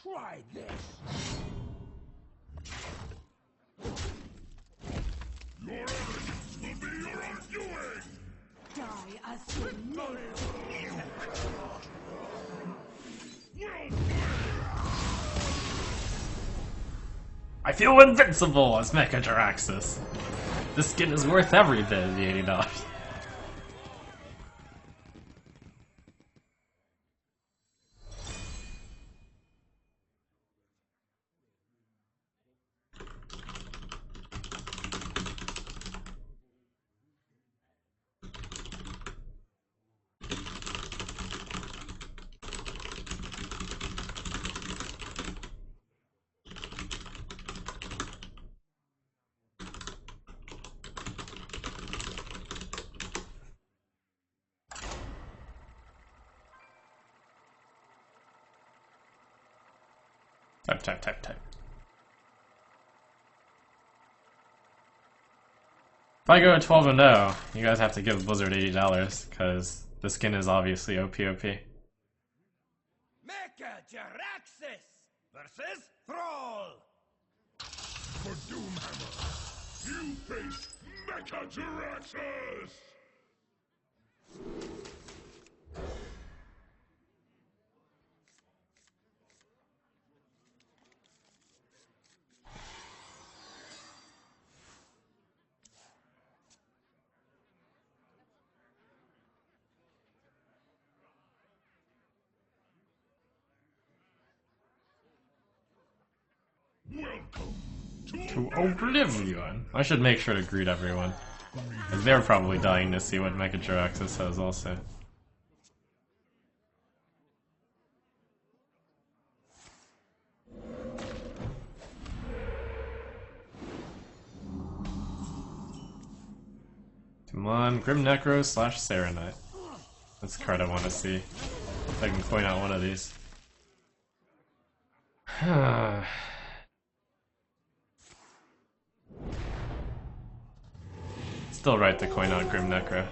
Try this. Your arrogance will be your undoing. Die as you live. I feel invincible as Mecha Jaraxxus. This skin is worth every bit of the $80. Type. If I go at 12-0, you guys have to give Blizzard $80, because the skin is obviously OP. Mecha Jaraxxus versus Thrall. For Doomhammer, you face Mecha Jaraxxus. Welcome To Oblivion. I should make sure to greet everyone, because they're probably dying to see what Mecha Jaraxxus says also. Come on, Grim Necro / Serenite. That's the card I want to see. If I can coin out one of these. Still right to coin out Grim Necro.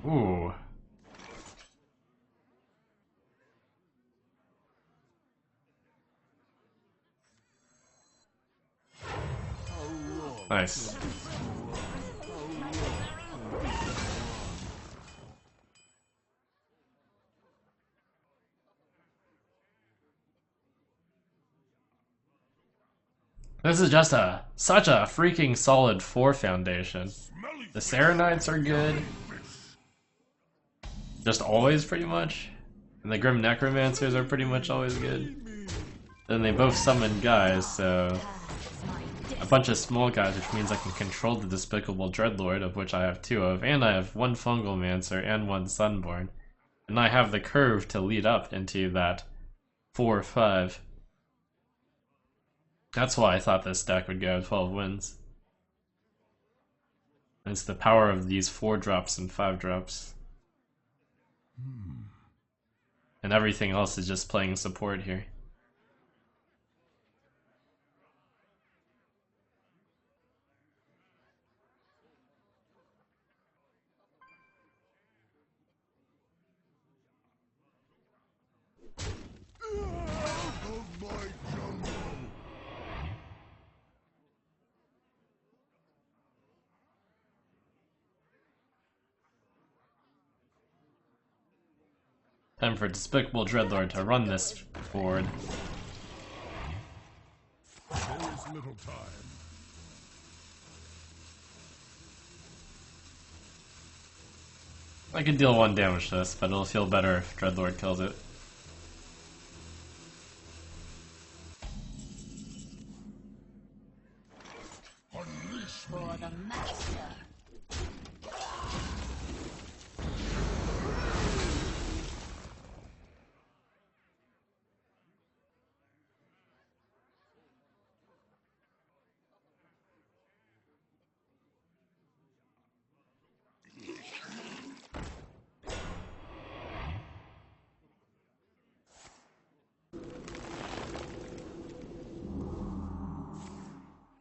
Ooh. Nice. This is just such a freaking solid 4 foundation. The Serenites are good. Just always, pretty much. And the Grim Necromancers are pretty much always good. Then they both summon guys, so... a bunch of small guys, which means I can control the Despicable Dreadlord, of which I have 2 of, and I have 1 Fungal Mancer and 1 Sunborn. And I have the curve to lead up into that 4-5. That's why I thought this deck would go 12 wins. It's the power of these 4-drops and 5-drops. And everything else is just playing support here. Of my jungle. Time for Despicable Dreadlord to run this board. There is little time. I could deal 1 damage to this, but it'll feel better if Dreadlord kills it. For the master.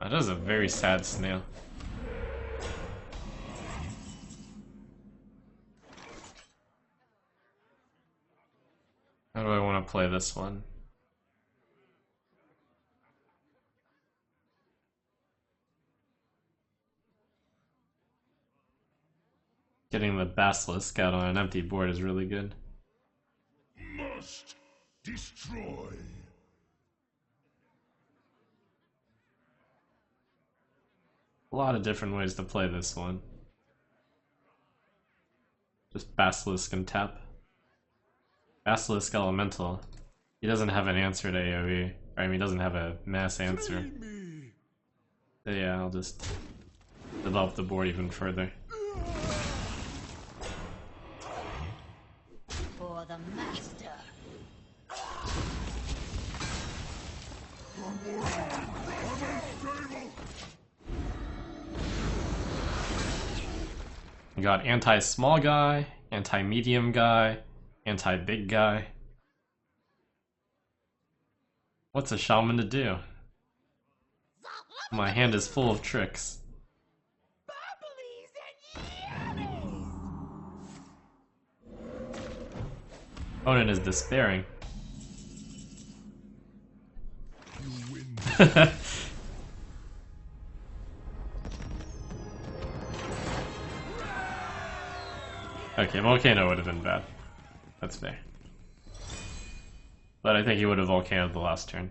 That is a very sad snail. How do I want to play this one? Getting the Basilisk out on an empty board is really good. Must destroy. A lot of different ways to play this one. Just Basilisk and tap. Basilisk Elemental. He doesn't have an answer to AoE. Or, I mean, he doesn't have a mass answer. So yeah, I'll just develop the board even further. For the master. We got anti-small guy, anti-medium guy, anti-big guy. What's a shaman to do? My hand is full of tricks. Opponent is despairing. You win. Okay, Volcano would have been bad. That's fair. But I think he would have Volcanoed the last turn.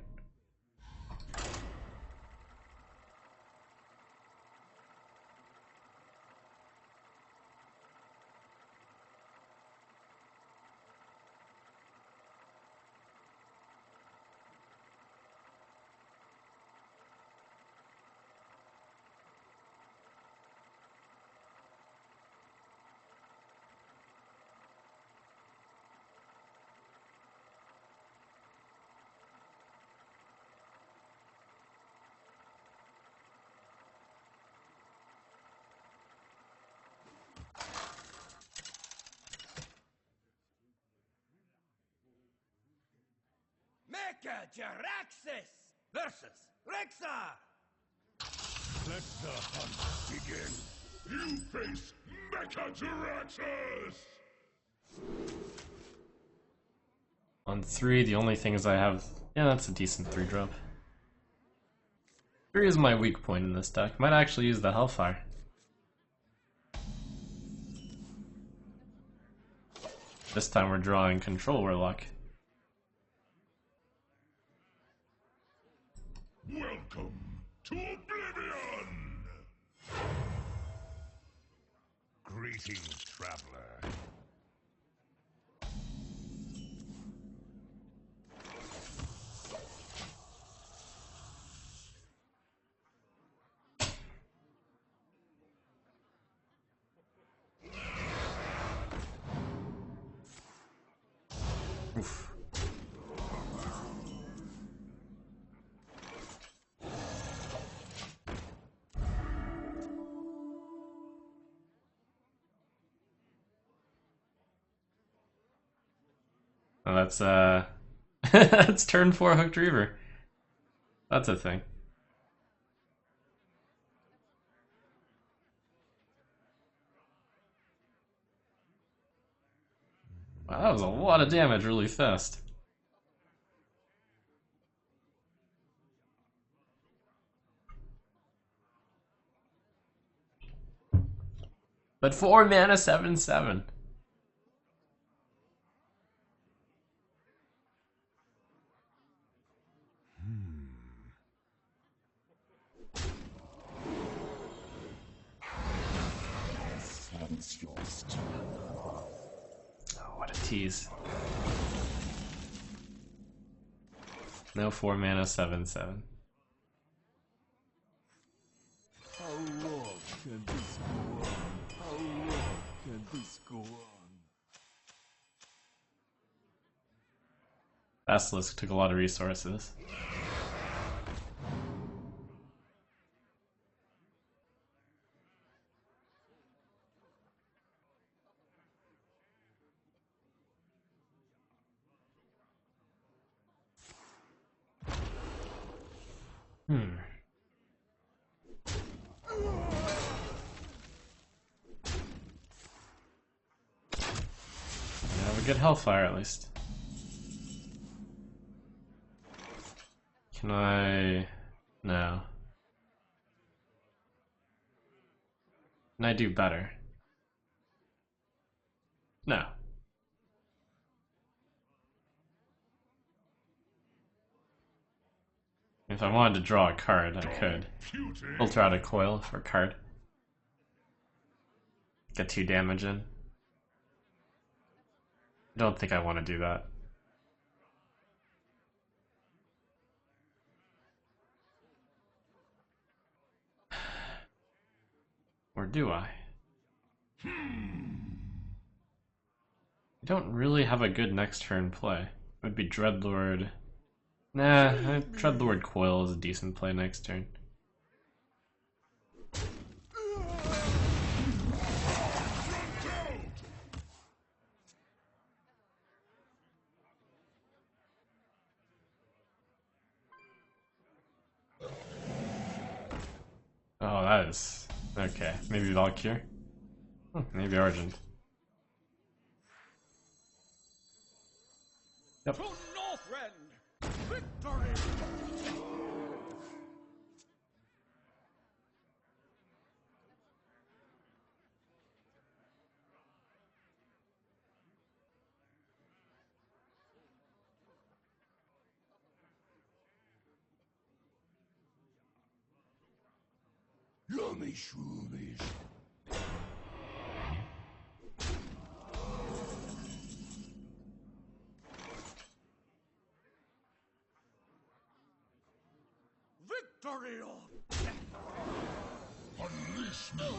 Mecha Jaraxxus versus Rexar. Let the hunt begin. You face Mecha Jaraxxus! On 3, the only things I have... Yeah, that's a decent 3-drop. 3 is my weak point in this deck. Might actually use the Hellfire. This time we're drawing Control Warlock. Welcome to Oblivion! Greetings, traveler. Oof. Oh, that's that's turn 4 Hooked Reaver. That's a thing. Wow, that was a lot of damage really fast. But 4 mana 7/7. Oh, what a tease. No 4 mana 7/7. How long can this go on? How long can this go on? Basilisk took a lot of resources. Hmm. We have a good Hellfire at least. Can I... No. Can I do better? No. If I wanted to draw a card, I could. Filter out a coil for a card. Get 2 damage in. I don't think I want to do that. Or do I? I don't really have a good next turn play. It would be Dreadlord. Nah, Dreadlord Coil is a decent play next turn. Oh, that is... Okay, maybe Valkyr? Maybe Argent. Yep. To Northrend! Victory! Yummy shroomies. Victory or death! Unleash me.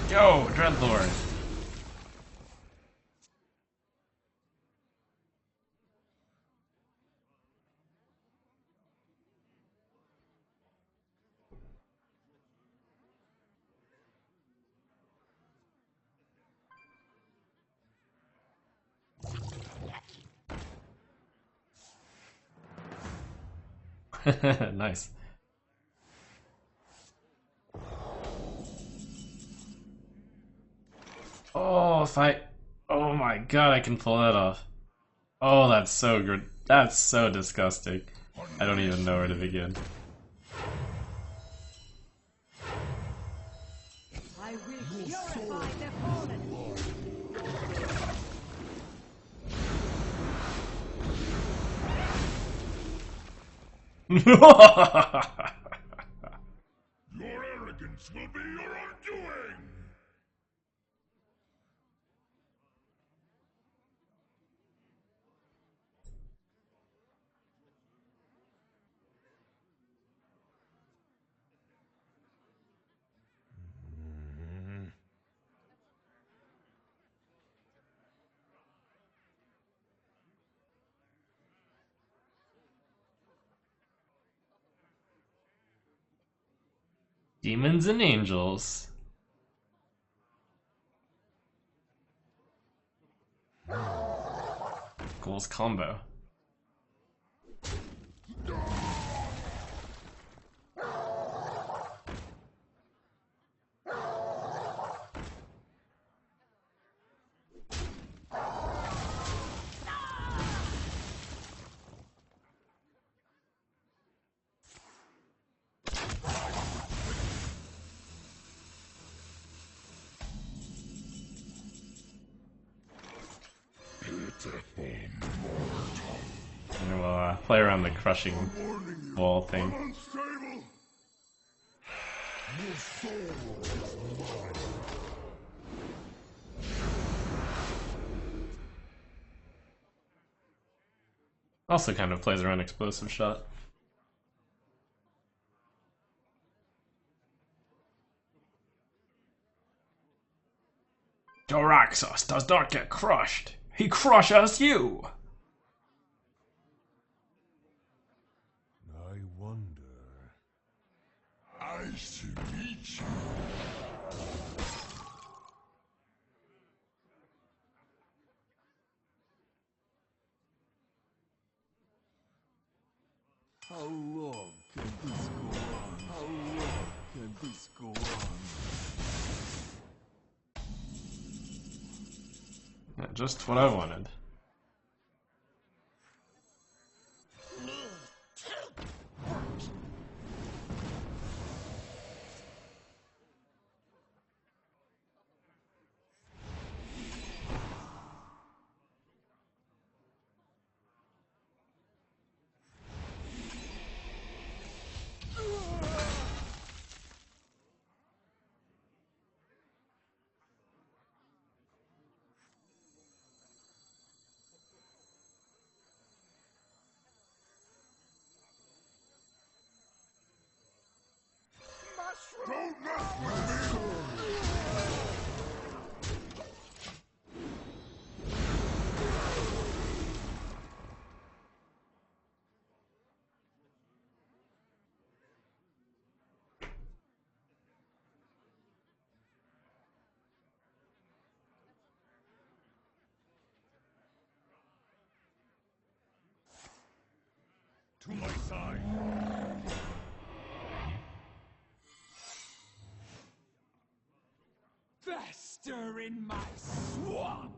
Yo, Dreadlord! Nice. Oh, if I. Oh my god, I can pull that off. Oh, that's so good. That's so disgusting. I don't even know where to begin. I will purify the fallen. Your arrogance will be your undoing! Demons and angels. Ghouls combo. And we'll play around the crushing Warning you, wall thing. I'm unstable! Your soul is mine! Also kind of plays around explosive shot. Jaraxxus does not get crushed. He crushes you. I wonder. I should eat you! How long can this go on? How long can this go on? Yeah, just what I wanted. Don't mess with me! To my side. Fester in my swamp.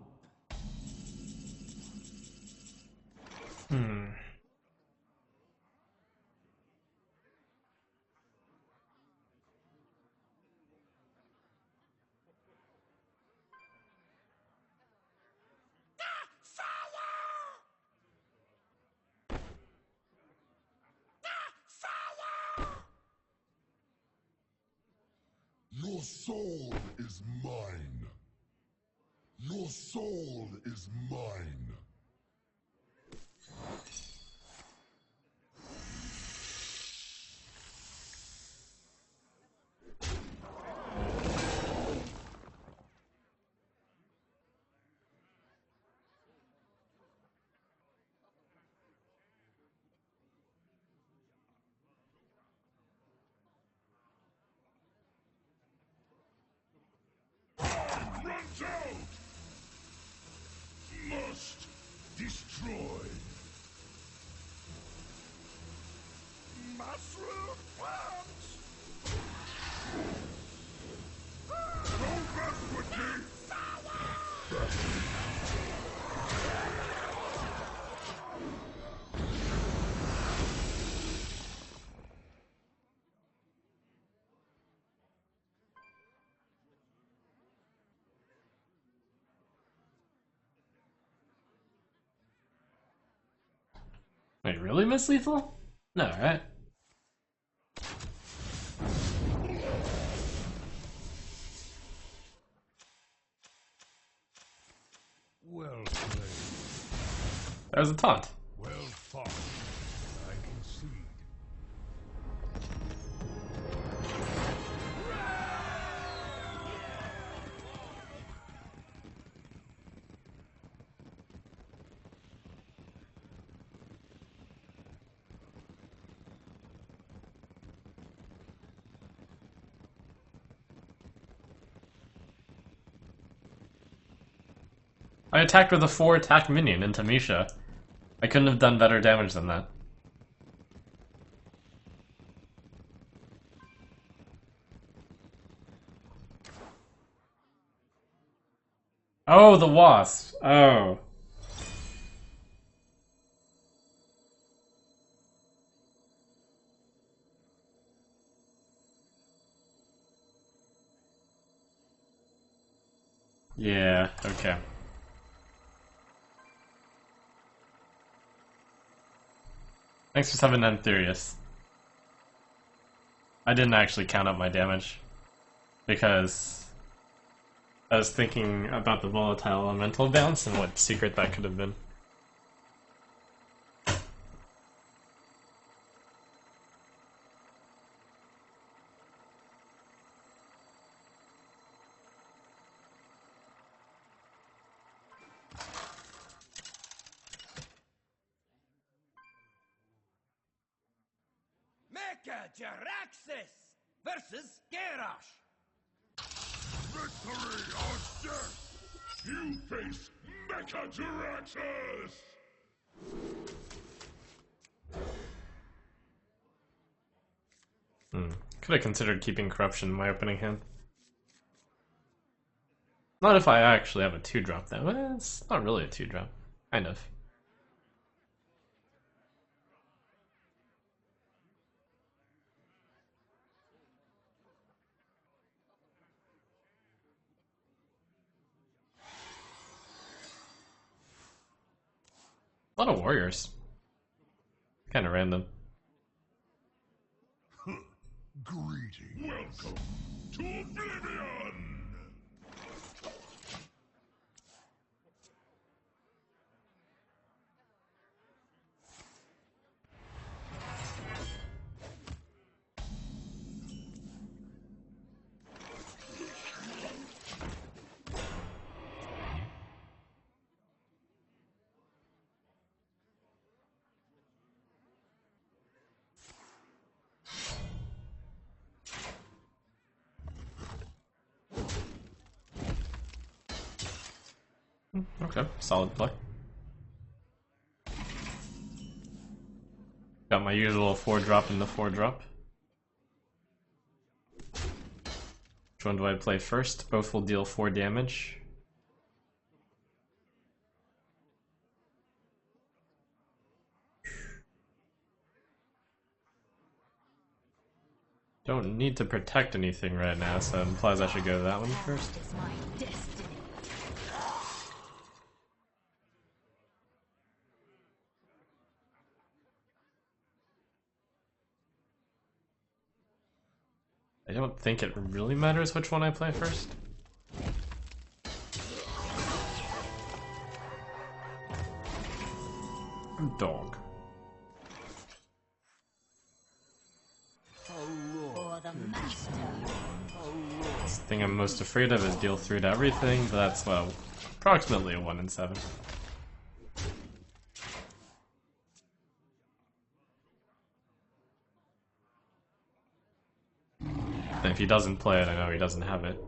Hmm. Your soul is mine. Your soul is mine. Runs out! Must Wait, really miss lethal? No, right? Well played. That was a taunt. Well fought. I concede. I attacked with a 4 attack minion into Misha. I couldn't have done better damage than that. Oh, the wasp. Oh. Yeah, okay. Thanks for subbing Anthurius. I didn't actually count up my damage because I was thinking about the volatile elemental bounce and what secret that could have been. Mecha Jaraxxus versus Garrosh. Victory or death! You face Mecha Jaraxxus! Could have considered keeping corruption in my opening hand. Not if I actually have a 2-drop though. Well, it's not really a 2-drop. Kind of. A lot of warriors. Kind of random. Greetings. Welcome to Oblivion! Okay, solid play. Got my usual 4-drop in the 4-drop. Which one do I play first? Both will deal 4 damage. Don't need to protect anything right now, so it implies I should go to that one first. Is my destiny. I don't think it really matters which one I play first. Dog. For the master. This thing I'm most afraid of is deal 3 to everything, but that's, well, approximately a 1 in 7. And if he doesn't play it, I know he doesn't have it.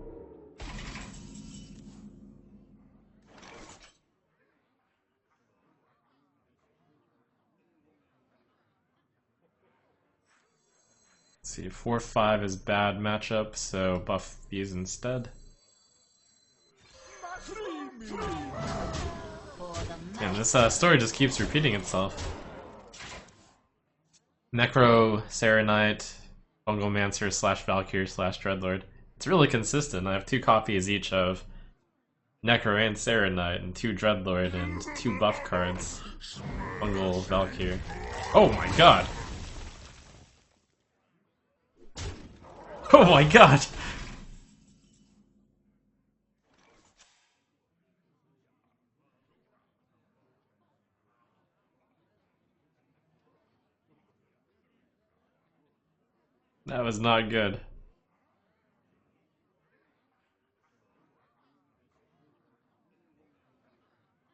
Let's see, 4-5 is bad matchup, so buff these instead. And this story just keeps repeating itself. Necro, Serenite, Bunglemancer / Valkyrie / Dreadlord. It's really consistent. I have 2 copies each of Necro and Serenite, and 2 Dreadlord, and 2 buff cards. Fungal Valkyrie. Oh my god! Oh my god! That was not good.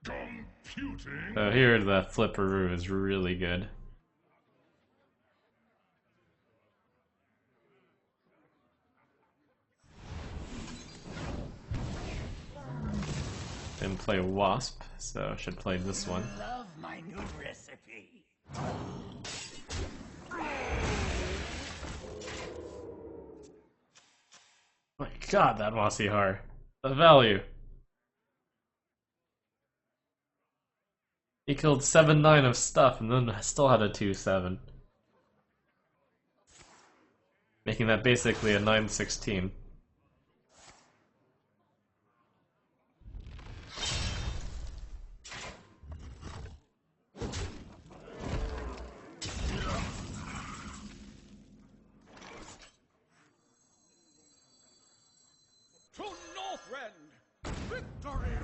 Computing. So here the Flipperoo is really good. Didn't play Wasp, so should play this one. Love my new recipe. My god, that Mossy Har. The value. He killed 7-9 of stuff and then still had a 2-7. Making that basically a 9-16. To Northrend! Victory!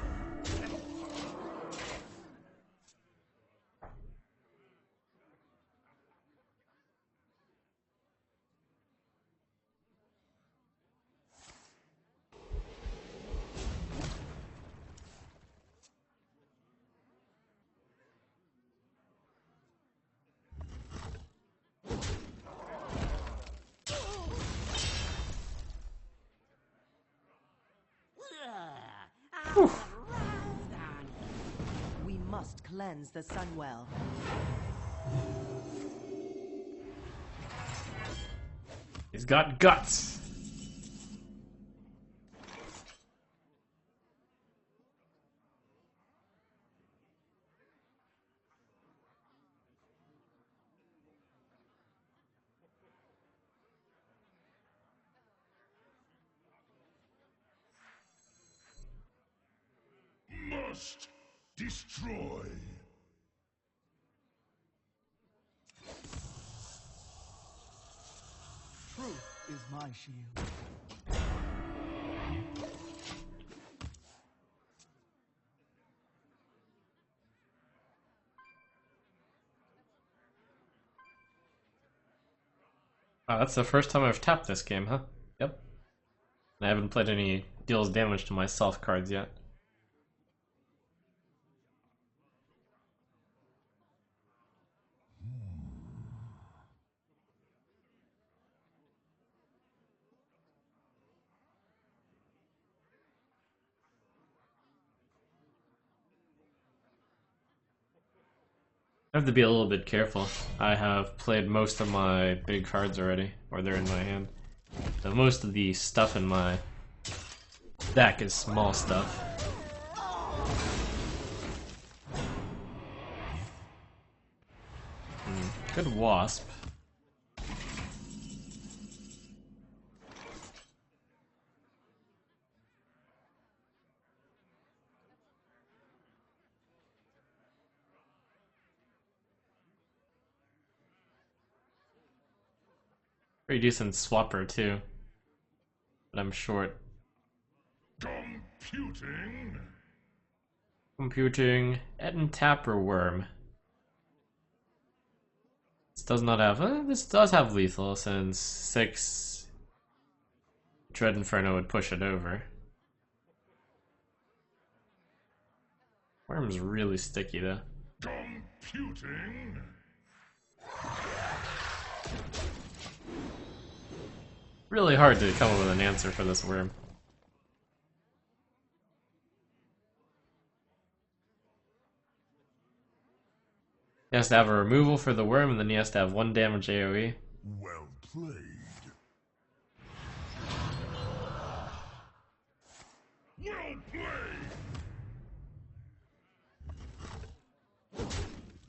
We must cleanse the Sunwell. He's got guts. Must destroy. Truth is my shield. Wow, that's the first time I've tapped this game, huh? Yep. And I haven't played any deals damage to myself cards yet. I have to be a little bit careful. I have played most of my big cards already, or they're in my hand. So most of the stuff in my deck is small stuff. Good Wasp. Pretty decent swapper too. But I'm short. Computing. Computing. Etten Tapper Worm. This does not have... this does have lethal, since 6 Dread Inferno would push it over. Worm's really sticky though. Computing. Really hard to come up with an answer for this worm. He has to have a removal for the worm, and then he has to have 1 damage AoE. Well played. Well played.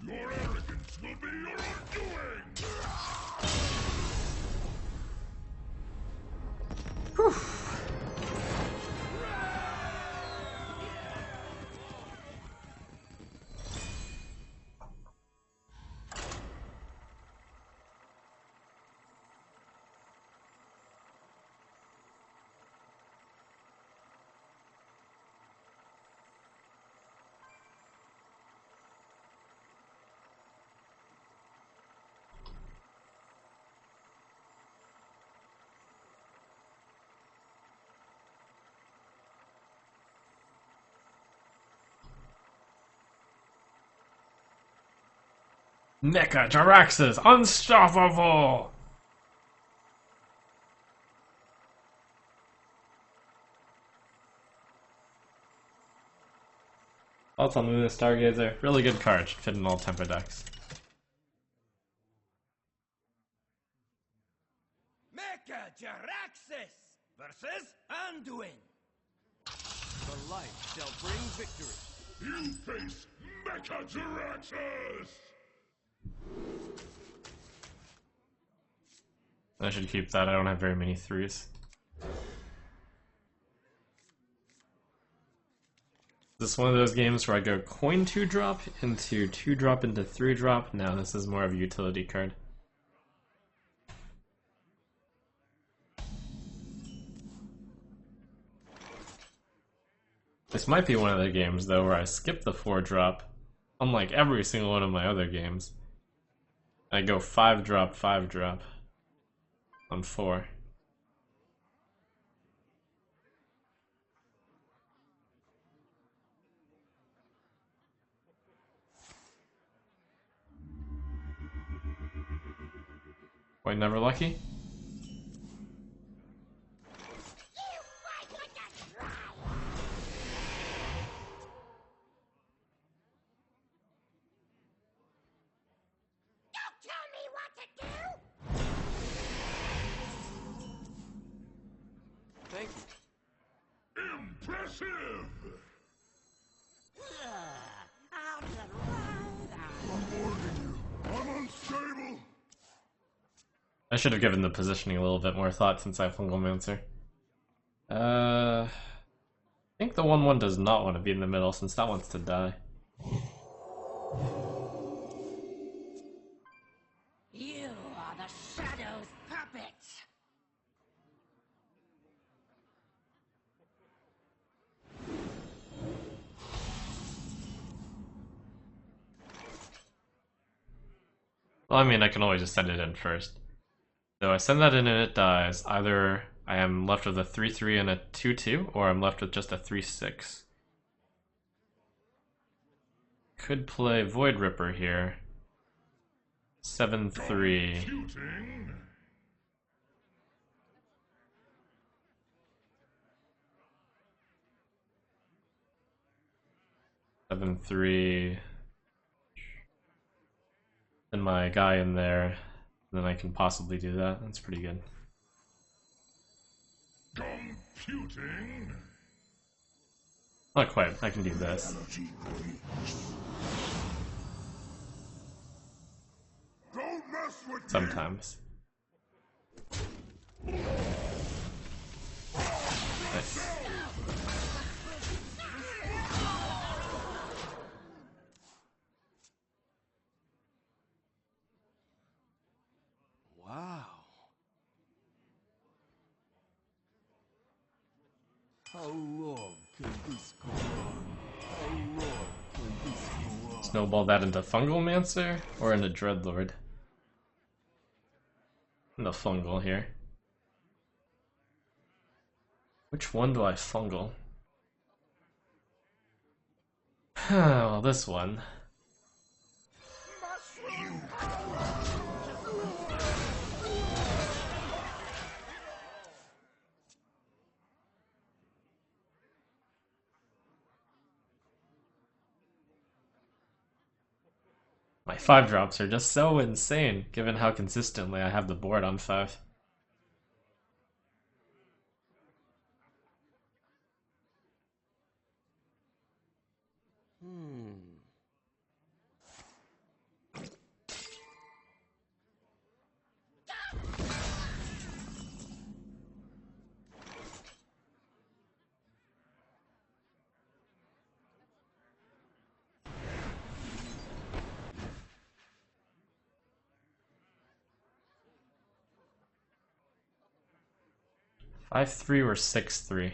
Your arrogance will be your undoing. Mecha Jaraxxus, unstoppable! Thoughts on Luna Stargazer? Really good card, should fit in all temper decks. Mecha Jaraxxus versus Anduin. The light shall bring victory. You face Mecha Jaraxxus! I should keep that, I don't have very many 3s. Is this one of those games where I go coin 2-drop into 2-drop into 3-drop? No, this is more of a utility card. This might be one of the games, though, where I skip the 4-drop, unlike every single one of my other games. I go 5-drop, 5-drop on 4. Quite never lucky? Thank you. Impressive! I'm warning you. I'm unstable. I should have given the positioning a little bit more thought since I have Fungal Mancer. I think the 1/1 does not want to be in the middle since that wants to die. You are the Shadow's puppet. Well, I mean, I can always just send it in first. So I send that in and it dies. Either I am left with a 3/3 and a 2/2, or I'm left with just a 3/6. Could play Void Ripper here. 7/3. Computing. 7/3. And my guy in there. Then I can possibly do that. That's pretty good. Computing. Not quite. I can do this. Don't mess with me. Sometimes. Nice. Wow. How long can this go on? How long can this go on? Snowball that into Fungal Mancer or into Dreadlord? Into Fungal here. Which one do I fungal? Well, this one. My 5-drops are just so insane, given how consistently I have the board on 5. Hmm. Five 3 or 6/3.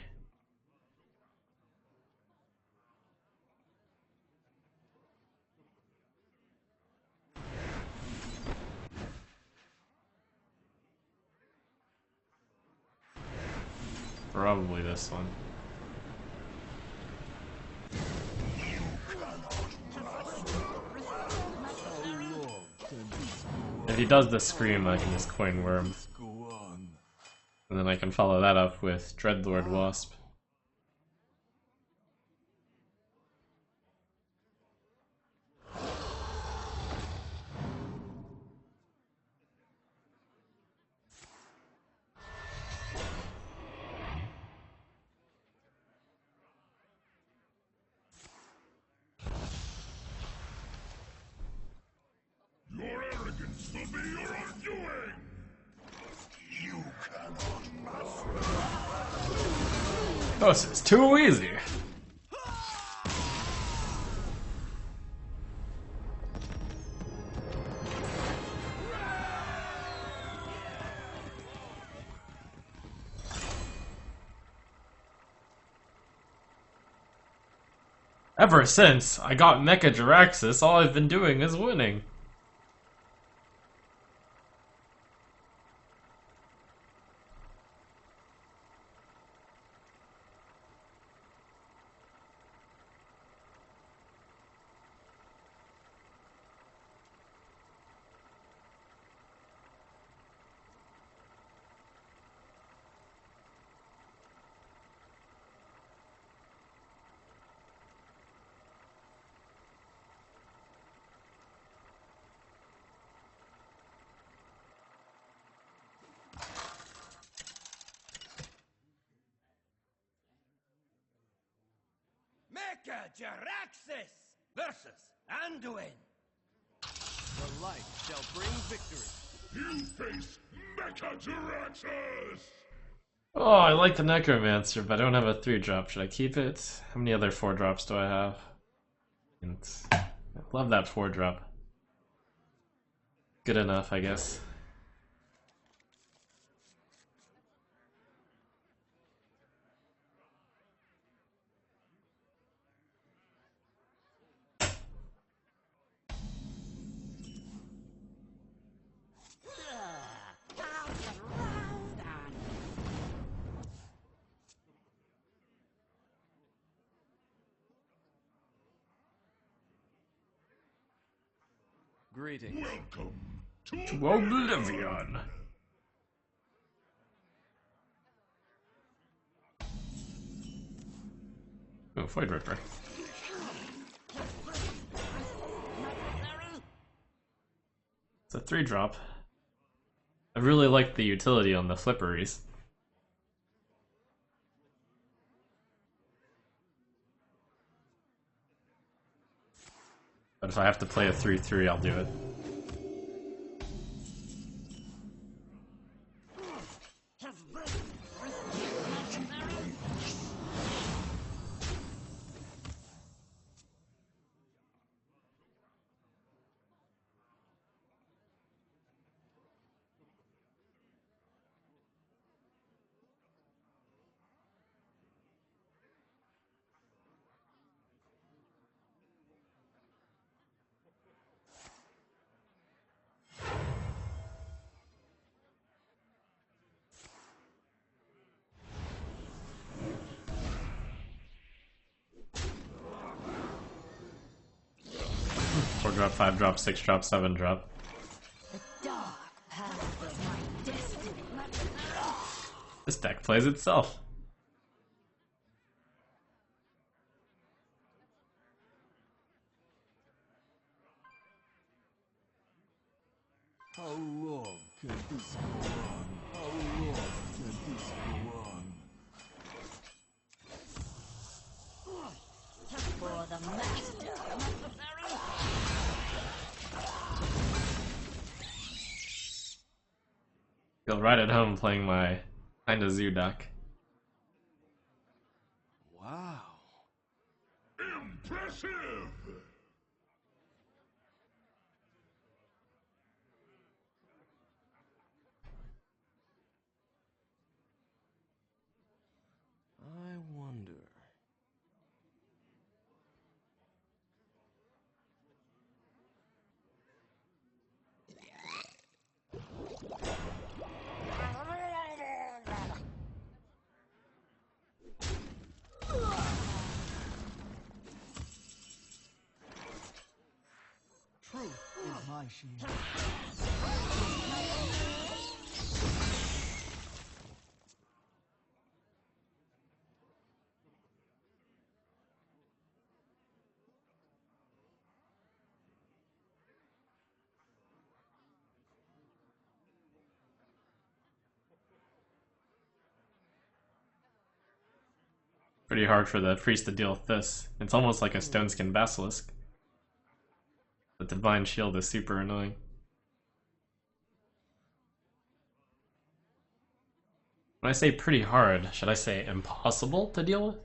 Probably this one. How long If he does the scream, I can just coin worm. Go on. And then I can follow that up with Dreadlord Wasp. Your arrogance will be your undoing! You cannot master. Oh, this is too easy! Ever since I got Mecha Jaraxxus, all I've been doing is winning. Mecha Jaraxxus versus Anduin. The light shall bring victory. You face Mecha Jaraxxus! Oh, I like the Necromancer, but I don't have a 3-drop. Should I keep it? How many other 4-drops do I have? And I love that 4-drop. Good enough, I guess. Greetings. Welcome to To Oblivion! Oh, Void Ripper. It's a 3-drop. I really like the utility on the flipperies. But if I have to play a 3/3, I'll do it. Four drop, 5-drop, 6-drop, 7-drop. The dark path is my destiny. This deck plays itself. How long can this go on? How long can this go on? For the master. Feel right at home playing my kinda zoo deck. Wow. impressive! I wonder. Truth is my shield. Pretty hard for the priest to deal with this. It's almost like a stone skin basilisk. The divine shield is super annoying. When I say pretty hard, should I say impossible to deal with?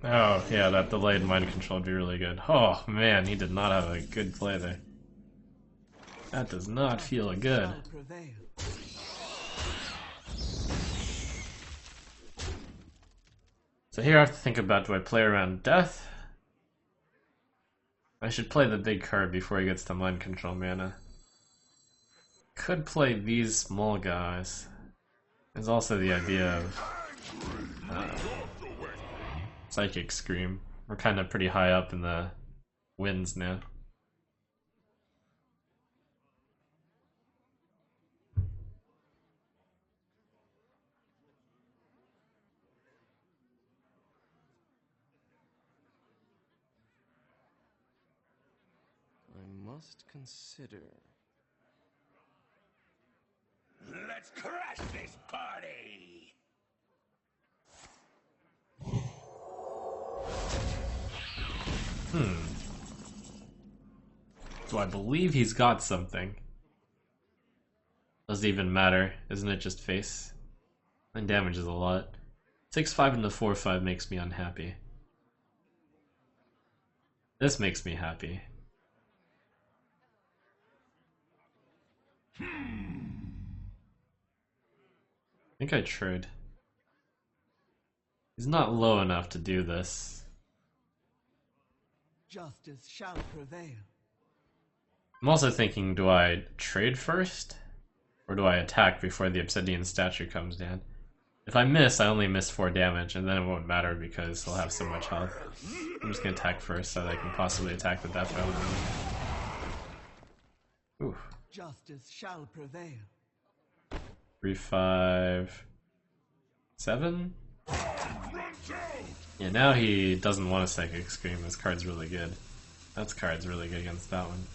Oh, yeah, that delayed mind control would be really good. Oh, man, he did not have a good play there. That does not feel good. Shall prevail. So here I have to think about, do I play around death? I should play the big card before he gets to mind control mana. Could play these small guys. There's also the idea of Psychic Scream. We're kind of pretty high up in the wins now. I must consider. Let's crash this party! So I believe he's got something. Doesn't even matter, isn't it just face? And damages a lot. 6-5 into 4-5 makes me unhappy. This makes me happy. I think I trade. He's not low enough to do this. Justice shall prevail. I'm also thinking, do I trade first? Or do I attack before the Obsidian statue comes down? If I miss, I only miss 4 damage, and then it won't matter because he'll have so much health. I'm just gonna attack first so that I can possibly attack the Death Rattle. Ooh. Justice shall prevail. 3, 5, 7? Yeah, now he doesn't want a Psychic Scream. This card's really good. That card's really good against that one.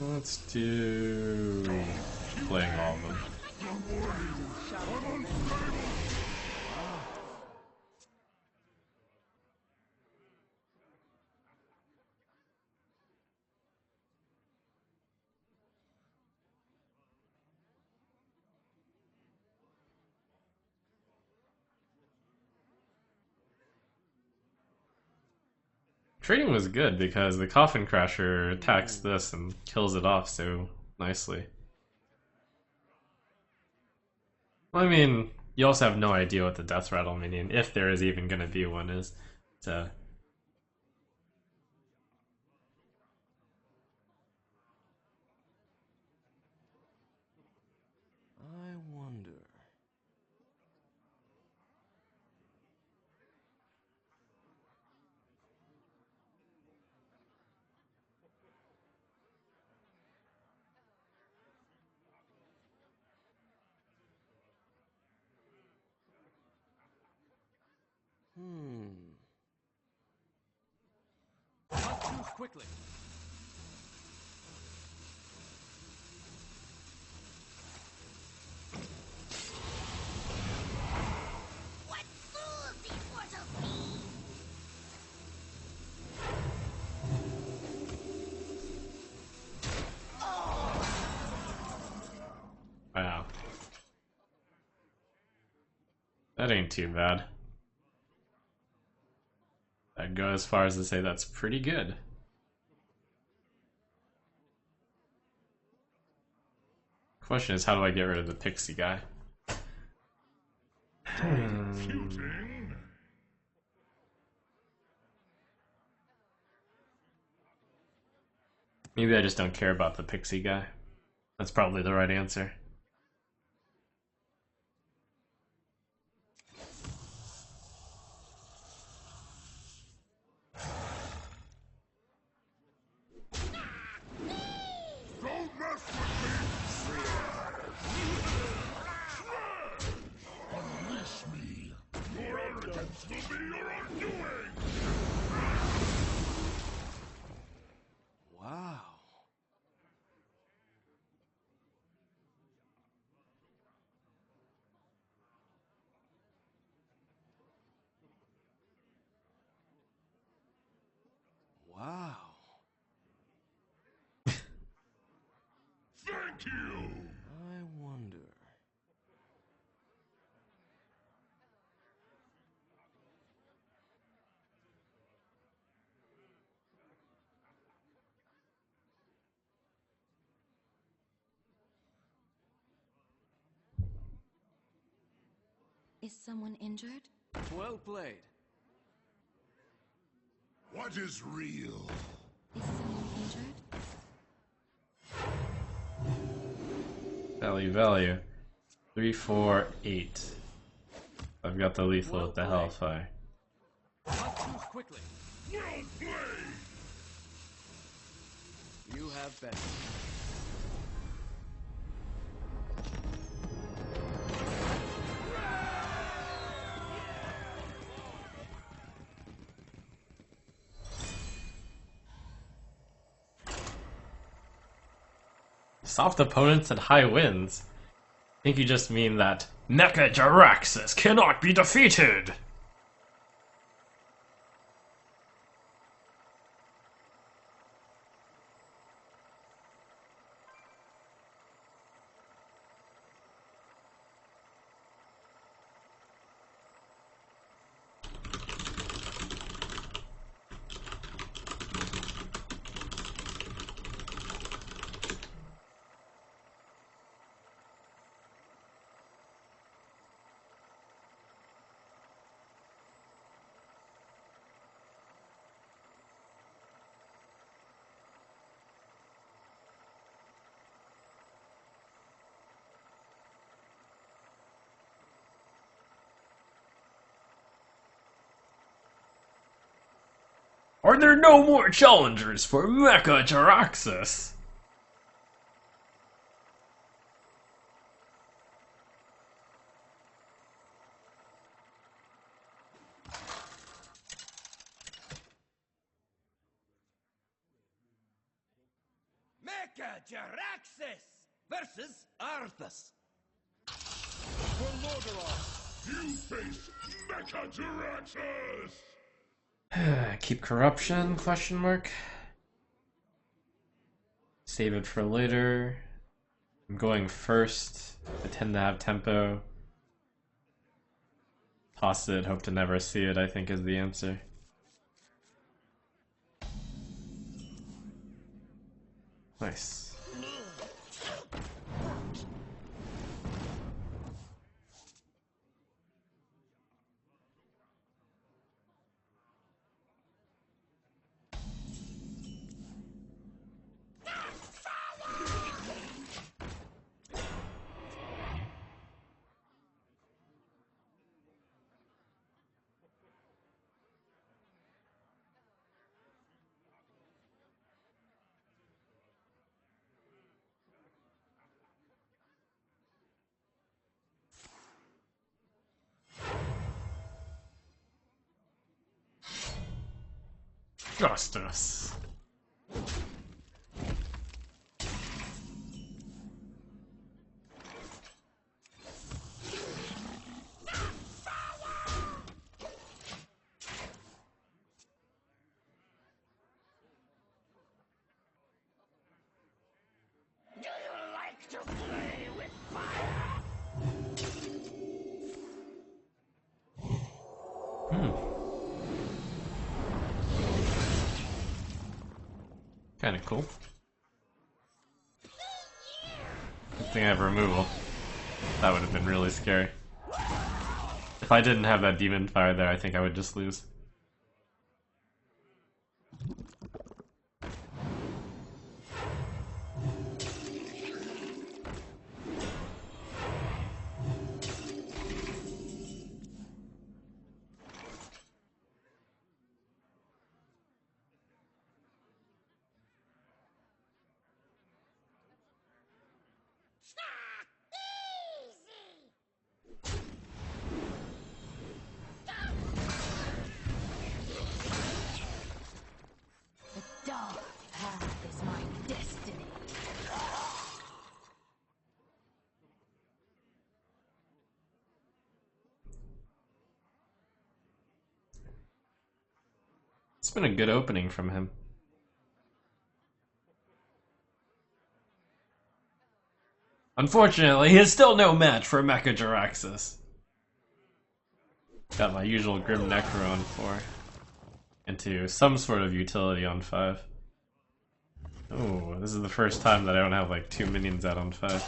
Let's do playing all of them. Trading was good because the Coffin Crasher attacks this and kills it off so nicely. Well, I mean, you also have no idea what the Death Rattle minion, if there is even going to be one, is. So. I wonder. Let's move quickly. What fools these mortals be! Wow. That ain't too bad. I'd go as far as to say that's pretty good. Question is, how do I get rid of the pixie guy? Maybe I just don't care about the pixie guy. That's probably the right answer. Don't mess with me! Unleash kill. I wonder. Is someone injured? Well played. What is real? Is someone injured? Value. 3, 4, 8. I've got the lethal with the Well Hellfire. Must choose quickly. Well played. You have better. Soft opponents and high wins? I think you just mean that Mecha Jaraxxus cannot be defeated! Are there no more challengers for Mecha Jaraxxus? Mecha Jaraxxus versus Arthas. You face Mecha Jaraxxus. Keep corruption? Question mark. Save it for later. I'm going first. I tend to have tempo. Toss it, hope to never see it, I think is the answer. Nice. Justice. Do you like to play with fire? Kinda cool. Good thing I have removal. That would have been really scary. If I didn't have that demon fire there, I think I would just lose. The dark path is my destiny. It's been a good opening from him. Unfortunately, he is still no match for Mecha Jaraxxus. Got my usual Grim Necro on 4. Into some sort of utility on 5. Oh, this is the first time that I don't have like 2 minions out on 5.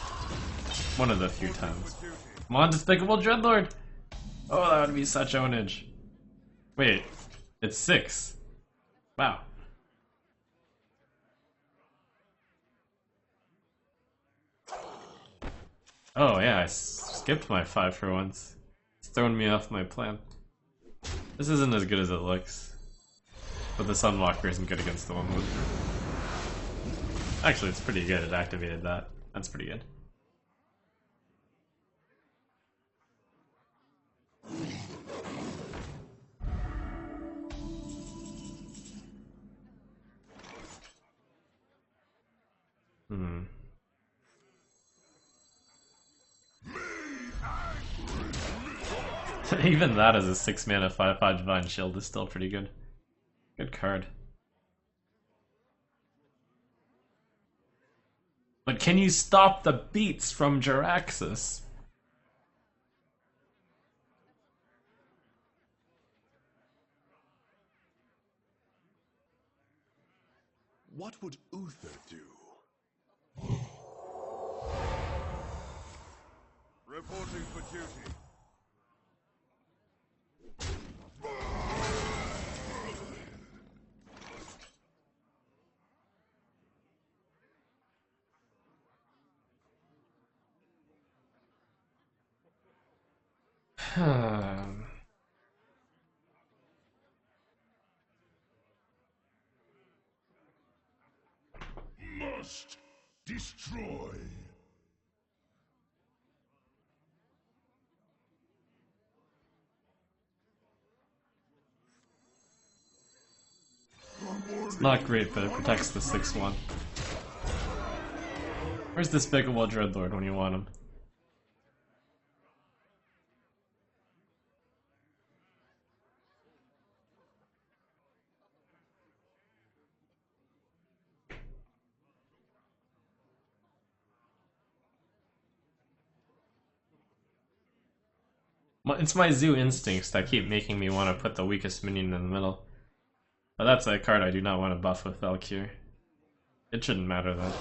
One of the few times. Come on, Despicable Dreadlord! Oh, that would be such ownage. Wait, it's 6. Wow. Oh yeah, I skipped my 5 for once. It's throwing me off my plan. This isn't as good as it looks. But the Sunwalker isn't good against the 1-1. Actually, it's pretty good. It activated that. That's pretty good. Hmm. Even that as a 6 mana 5/5 Divine Shield is still pretty good. Good card. But can you stop the beats from Jaraxxus? What would Uther do? Reporting for duty. Must destroy. It's not great, but it protects the 6/1. Where's this Despicable Dreadlord when you want him? It's my zoo instincts that keep making me want to put the weakest minion in the middle. But that's a card I do not want to buff with Valkyrie. It shouldn't matter though.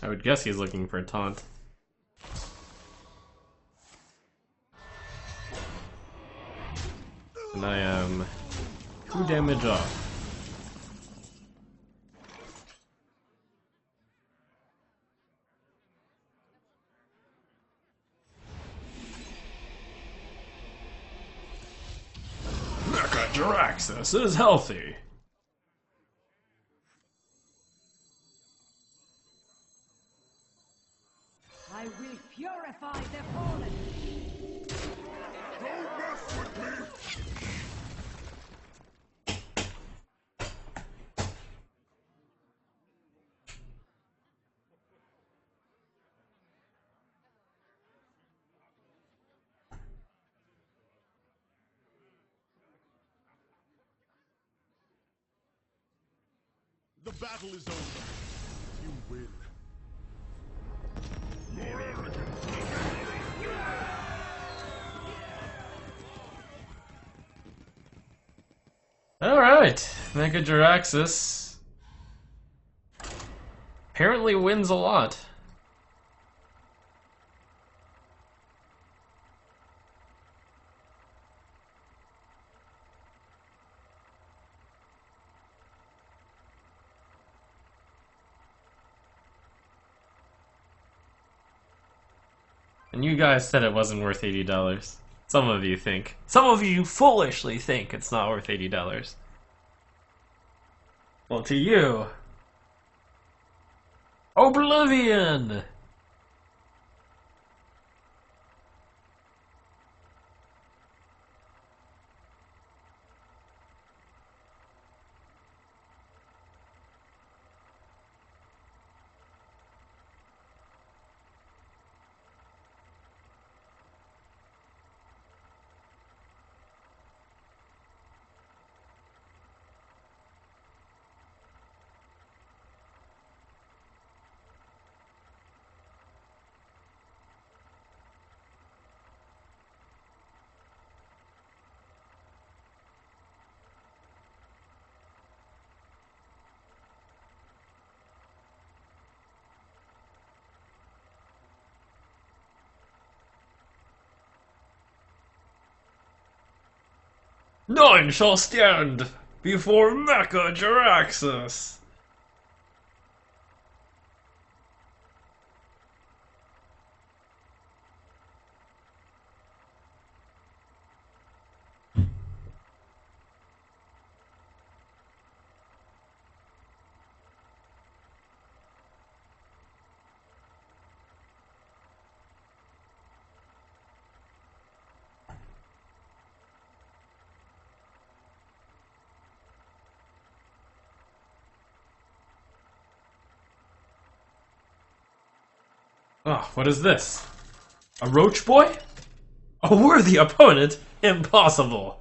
I would guess he's looking for a taunt. And I am 2 damage off. Mecha Jaraxxus is healthy. I will purify the fallen. Don't mess with me! The battle is over. You win. More arrogance! Alright, Mecha Jaraxxus apparently wins a lot. And you guys said it wasn't worth $80. Some of you think. Some of you foolishly think it's not worth $80. Well, to you, Oblivion! None shall stand before Mecha Jaraxxus. Oh, what is this? A roach boy? A worthy opponent? Impossible.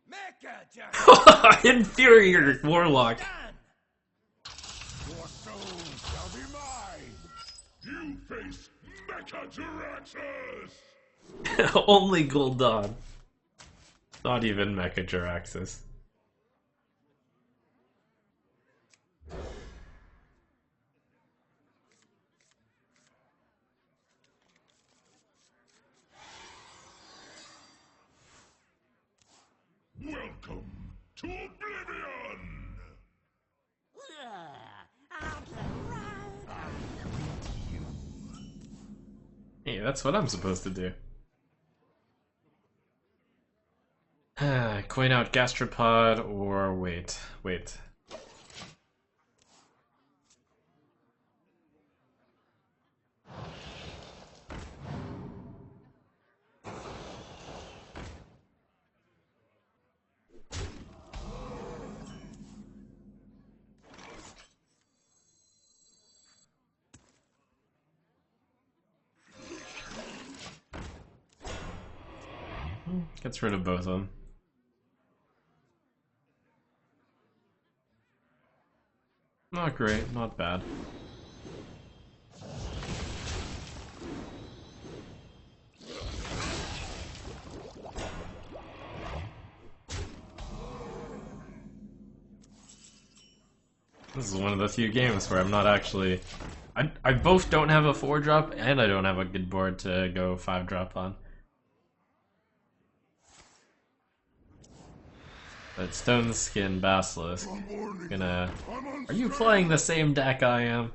Mecha Jaraxxus! Inferior Warlock. Your soul shall be mine! You face Mecha Jaraxxus! Only Gul'dan. Not even Mecha Jaraxxus. Welcome to Oblivion! I'll play right. Hey, that's what I'm supposed to do. Coin out Gastropod or wait. Gets rid of both of them. Not great, not bad. This is one of the few games where I'm not actually... I both don't have a 4-drop and I don't have a good board to go 5-drop on. But Stone Skin Basilisk. Gonna... Are you playing the same deck I am?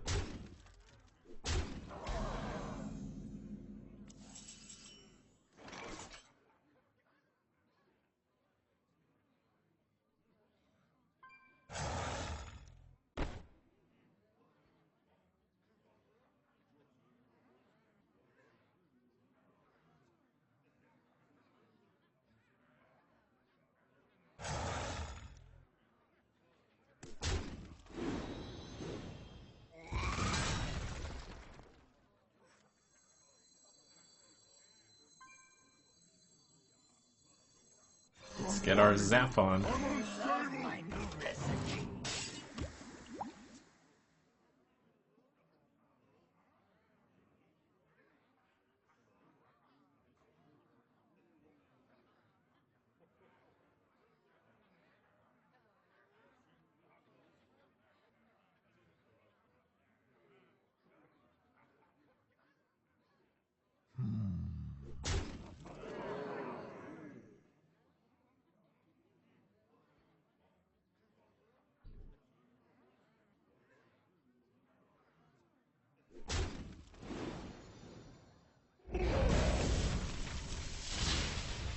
Let's get our zap on.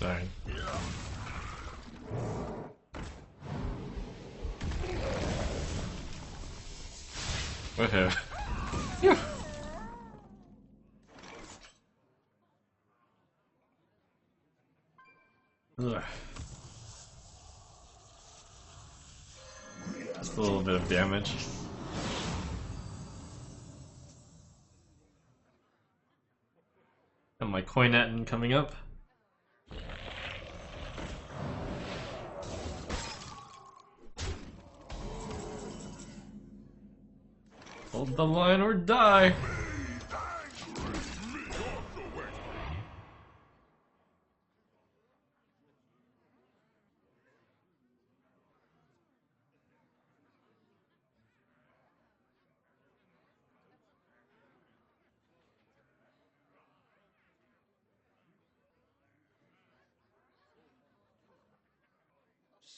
Darn. Woohoo. Phew. Ugh. Just a little bit of damage. And my Coinetin coming up. Hold the line or die.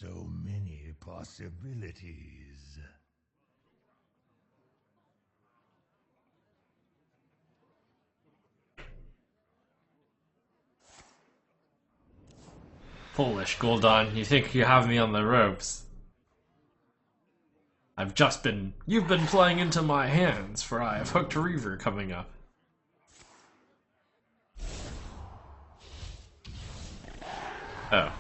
So many possibilities. Foolish Gul'dan, you think you have me on the ropes. You've been playing into my hands, for I have Hooked Reaver coming up. Oh.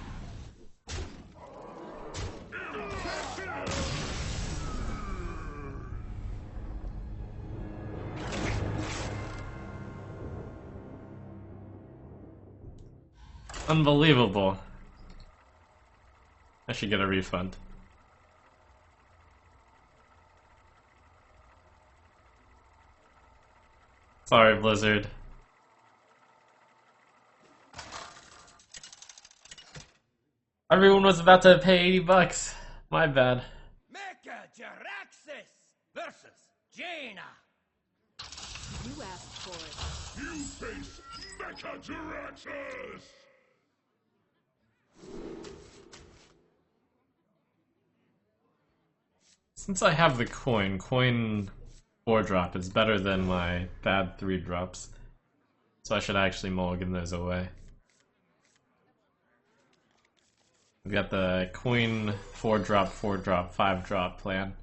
Unbelievable. I should get a refund. Sorry, Blizzard. Everyone was about to pay 80 bucks. My bad. Mecha Jaraxxus versus Jaina. You asked for it. You face Mecha Jaraxxus! Since I have the coin 4-drop is better than my bad 3-drops. So I should actually mulligan those away. We've got the coin 4-drop, 4-drop, 5-drop plan.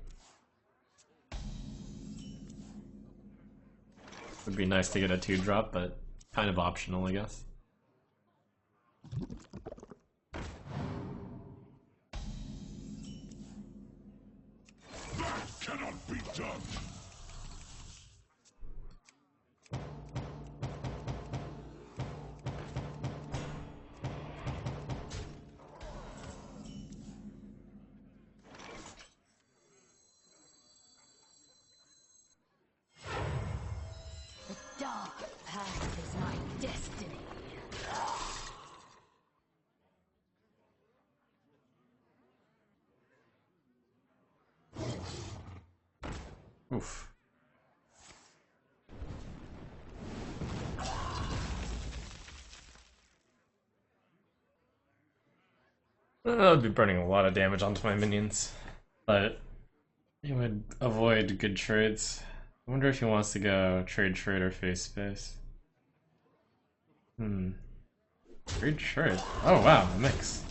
Would be nice to get a 2-drop, but kind of optional, I guess. That cannot be done! The dark path is my destiny. Oof. I would be burning a lot of damage onto my minions, but it would avoid good trades. I wonder if he wants to go trade or face space. Trade. Oh wow, a mix.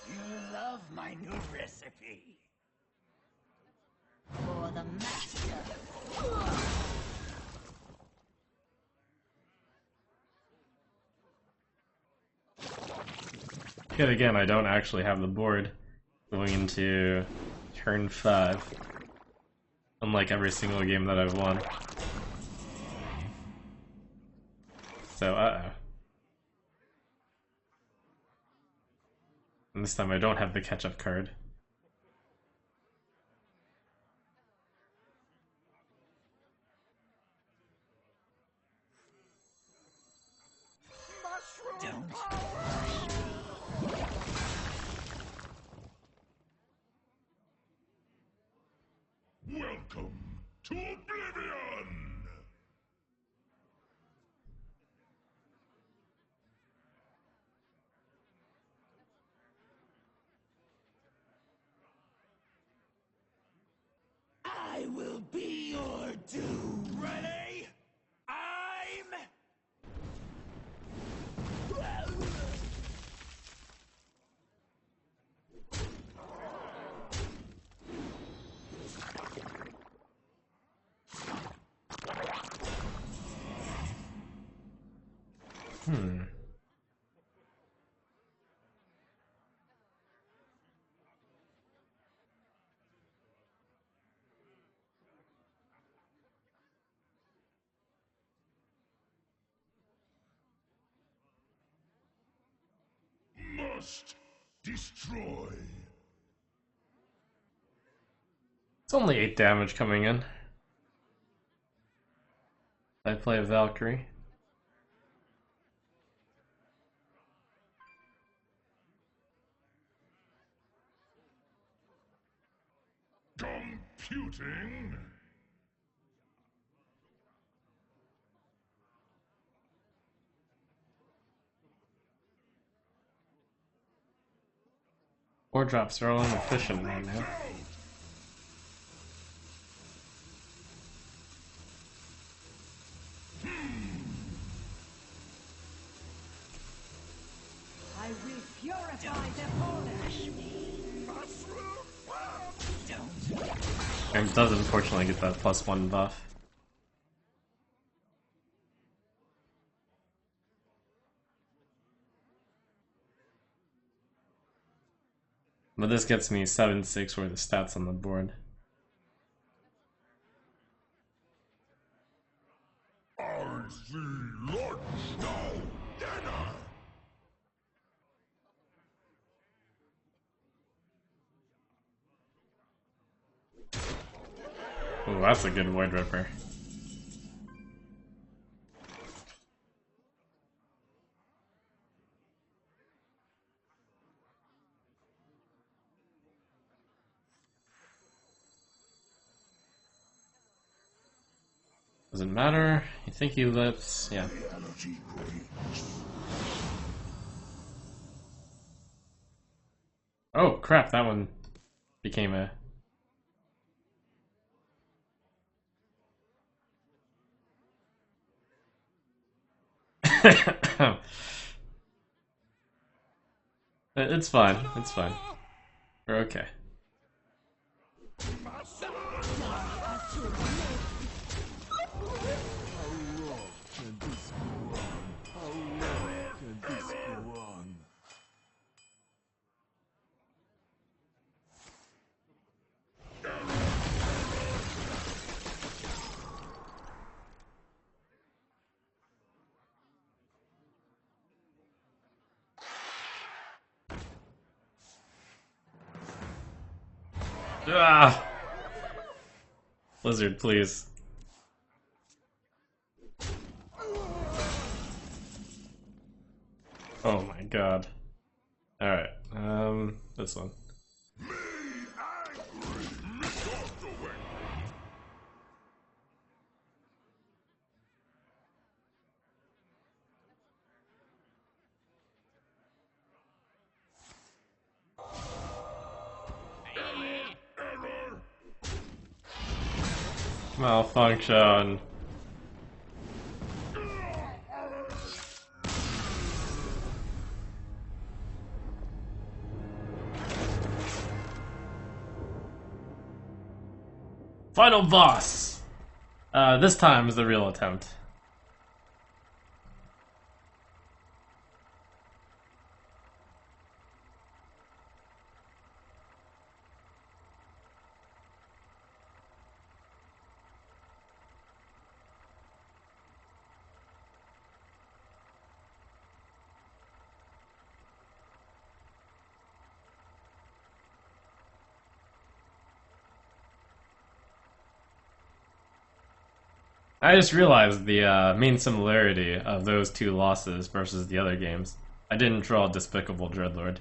You love my new recipe. For the master. Yet again, I don't actually have the board going into turn 5. Unlike every single game that I've won. So, uh-oh. And this time I don't have the catch-up card. Don't. Welcome to Oblivion! I will be your doom. Ready? I'm... Must destroy. It's only 8 damage coming in. I play a Valkyrie. Computing. War drops are all inefficient right now. I will purify the Polish. And does unfortunately get that +1 buff. But this gets me 7-6 worth of stats on the board. I see lunch now. Dinner. Ooh, that's a good Void Ripper. Doesn't matter. You think he lives? Yeah. Oh crap! That one became a. It's fine. It's fine. We're okay. Can this go on? How long can this go on? Ah! Blizzard, please. Oh my god. Alright, this one. Malfunction. Final boss! This time is the real attempt. I just realized the main similarity of those two losses versus the other games. I didn't draw Despicable Dreadlord.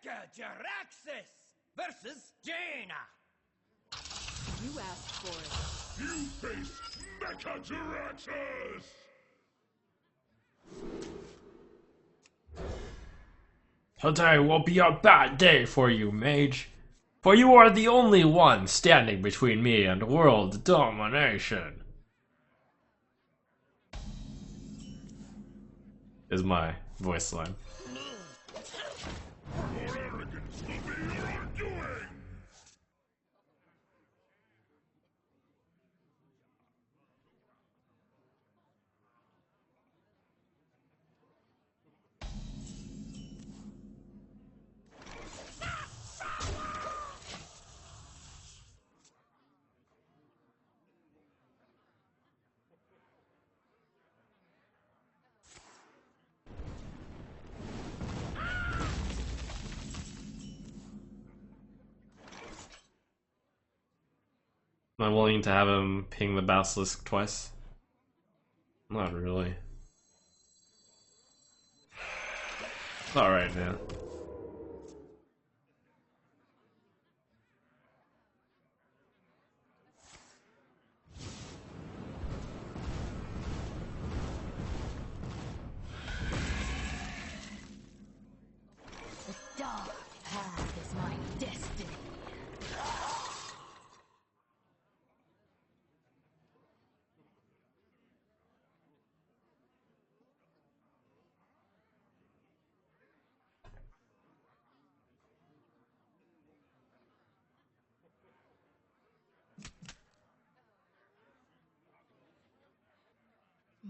Mecha Jaraxxus versus Jaina. You asked for it. You face Mecha Jaraxxus! Today will be a bad day for you, mage. For you are the only one standing between me and world domination. Is my voice line. Your arrogance will be your undoing! Am I willing to have him ping the basilisk twice? Not really. Alright, man. The dark path is my destiny.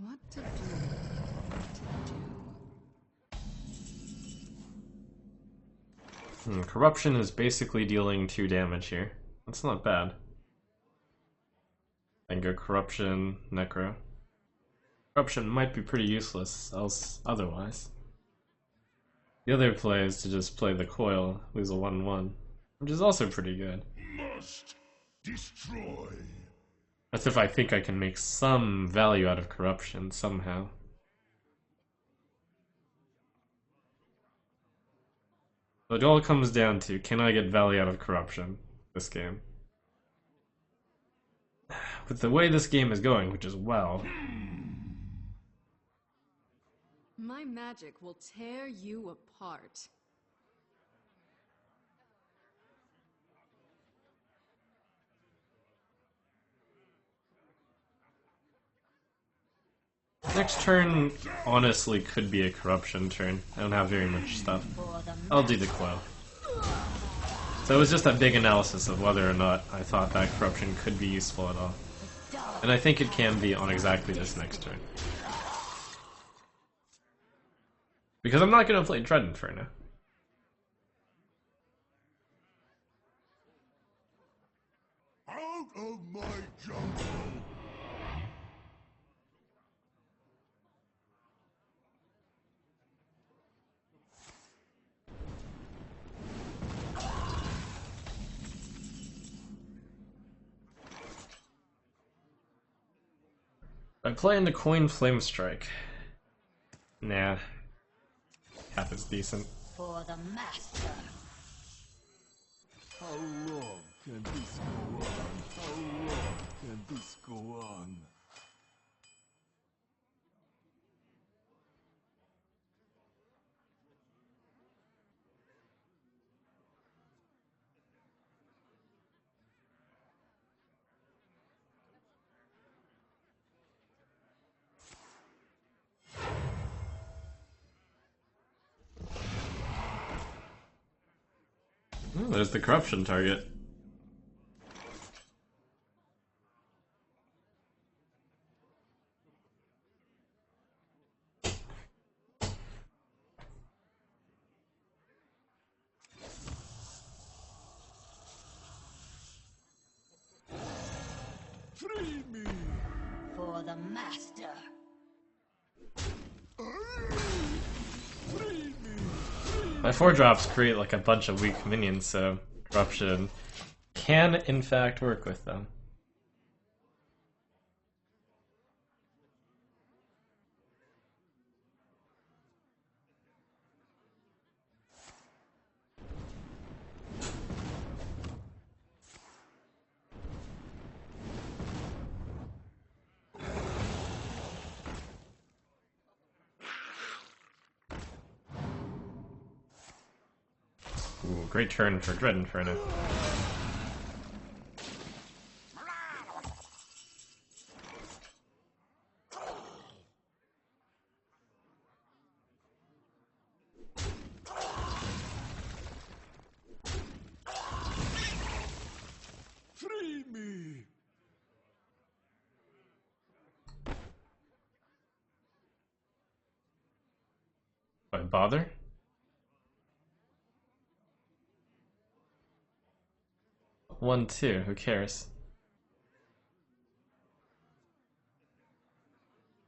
What to do? What to do? Corruption is basically dealing 2 damage here. That's not bad. Then go corruption, necro. Corruption might be pretty useless else otherwise. The other play is to just play the coil, lose a 1-1, which is also pretty good. Must destroy. That's if I think I can make some value out of corruption somehow. So it all comes down to, can I get value out of corruption this game? With the way this game is going, which is well, My magic will tear you apart. next turn honestly could be a corruption turn. I don't have very much stuff. I'll do the coil. So it was just a big analysis of whether or not I thought that corruption could be useful at all. And I think it can be on exactly this next turn. Because I'm not going to play Dread Inferno. Out of my jungle! I play into Coin Flame Strike. Nah. Cap is decent. For the master. How long can this go on? How long can this go on? Oh, there's the corruption target. Free me! For the master. Free me! My 4-drops create like a bunch of weak minions, so corruption can in fact work with them. Ooh, great turn for Dread Inferno. Free me! Why bother? One, two, who cares?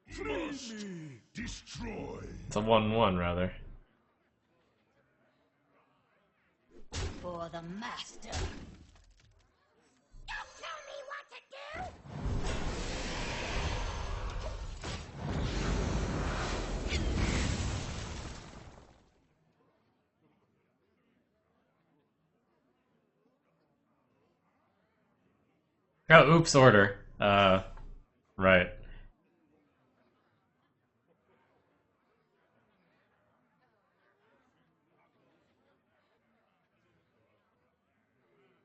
Must destroy. It's a 1-1 rather. For the master. Don't tell me what to do! Oh, oops, order. Right.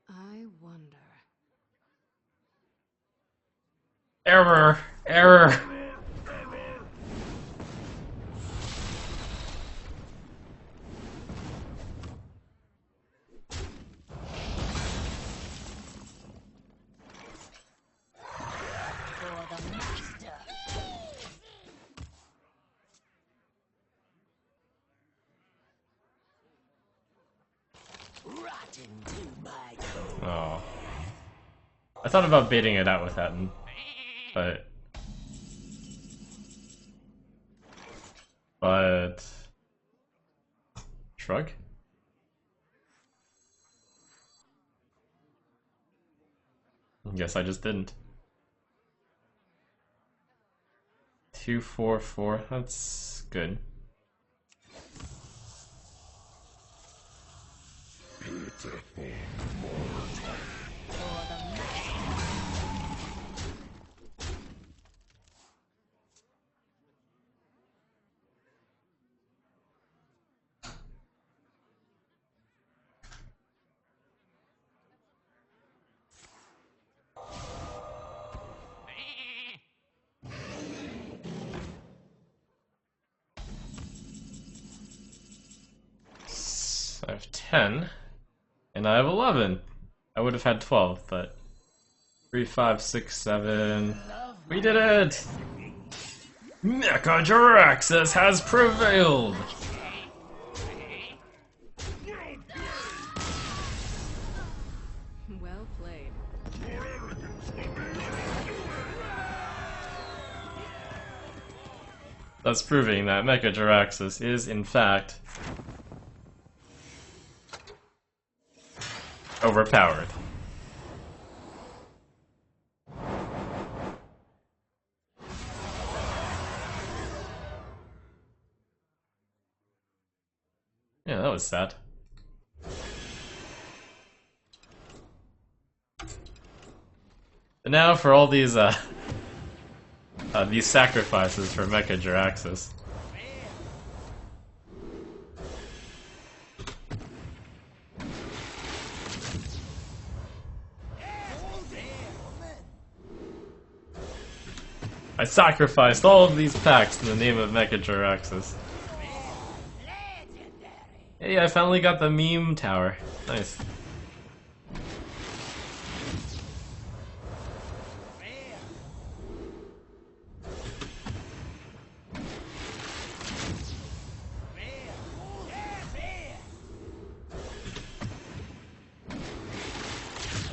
I wonder. Error! Error! For the master. Rot into my coat. Oh. I thought about baiting it out with that, but... Shrug? Guess I just didn't. 2, 4, 4. That's good. For the master. I have 10, and I have 11. I would have had 12, but 3, 5, 6, 7. We did it! Mecha Jaraxxus has prevailed! Well played. Thus proving that Mecha Jaraxxus is, in fact, overpowered. Yeah, that was sad. And now for all these sacrifices for Mecha Jaraxxus. I sacrificed all of these packs in the name of Mecha Jaraxxus. Hey, I finally got the meme tower. Nice.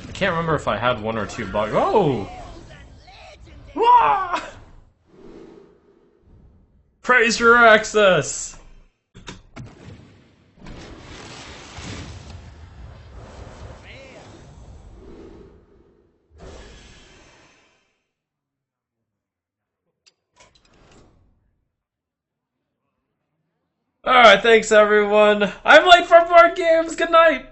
I can't remember if I had 1 or 2 bugs. Oh! Wah! Praise your access! Alright, thanks everyone. I'm late for more games. Good night!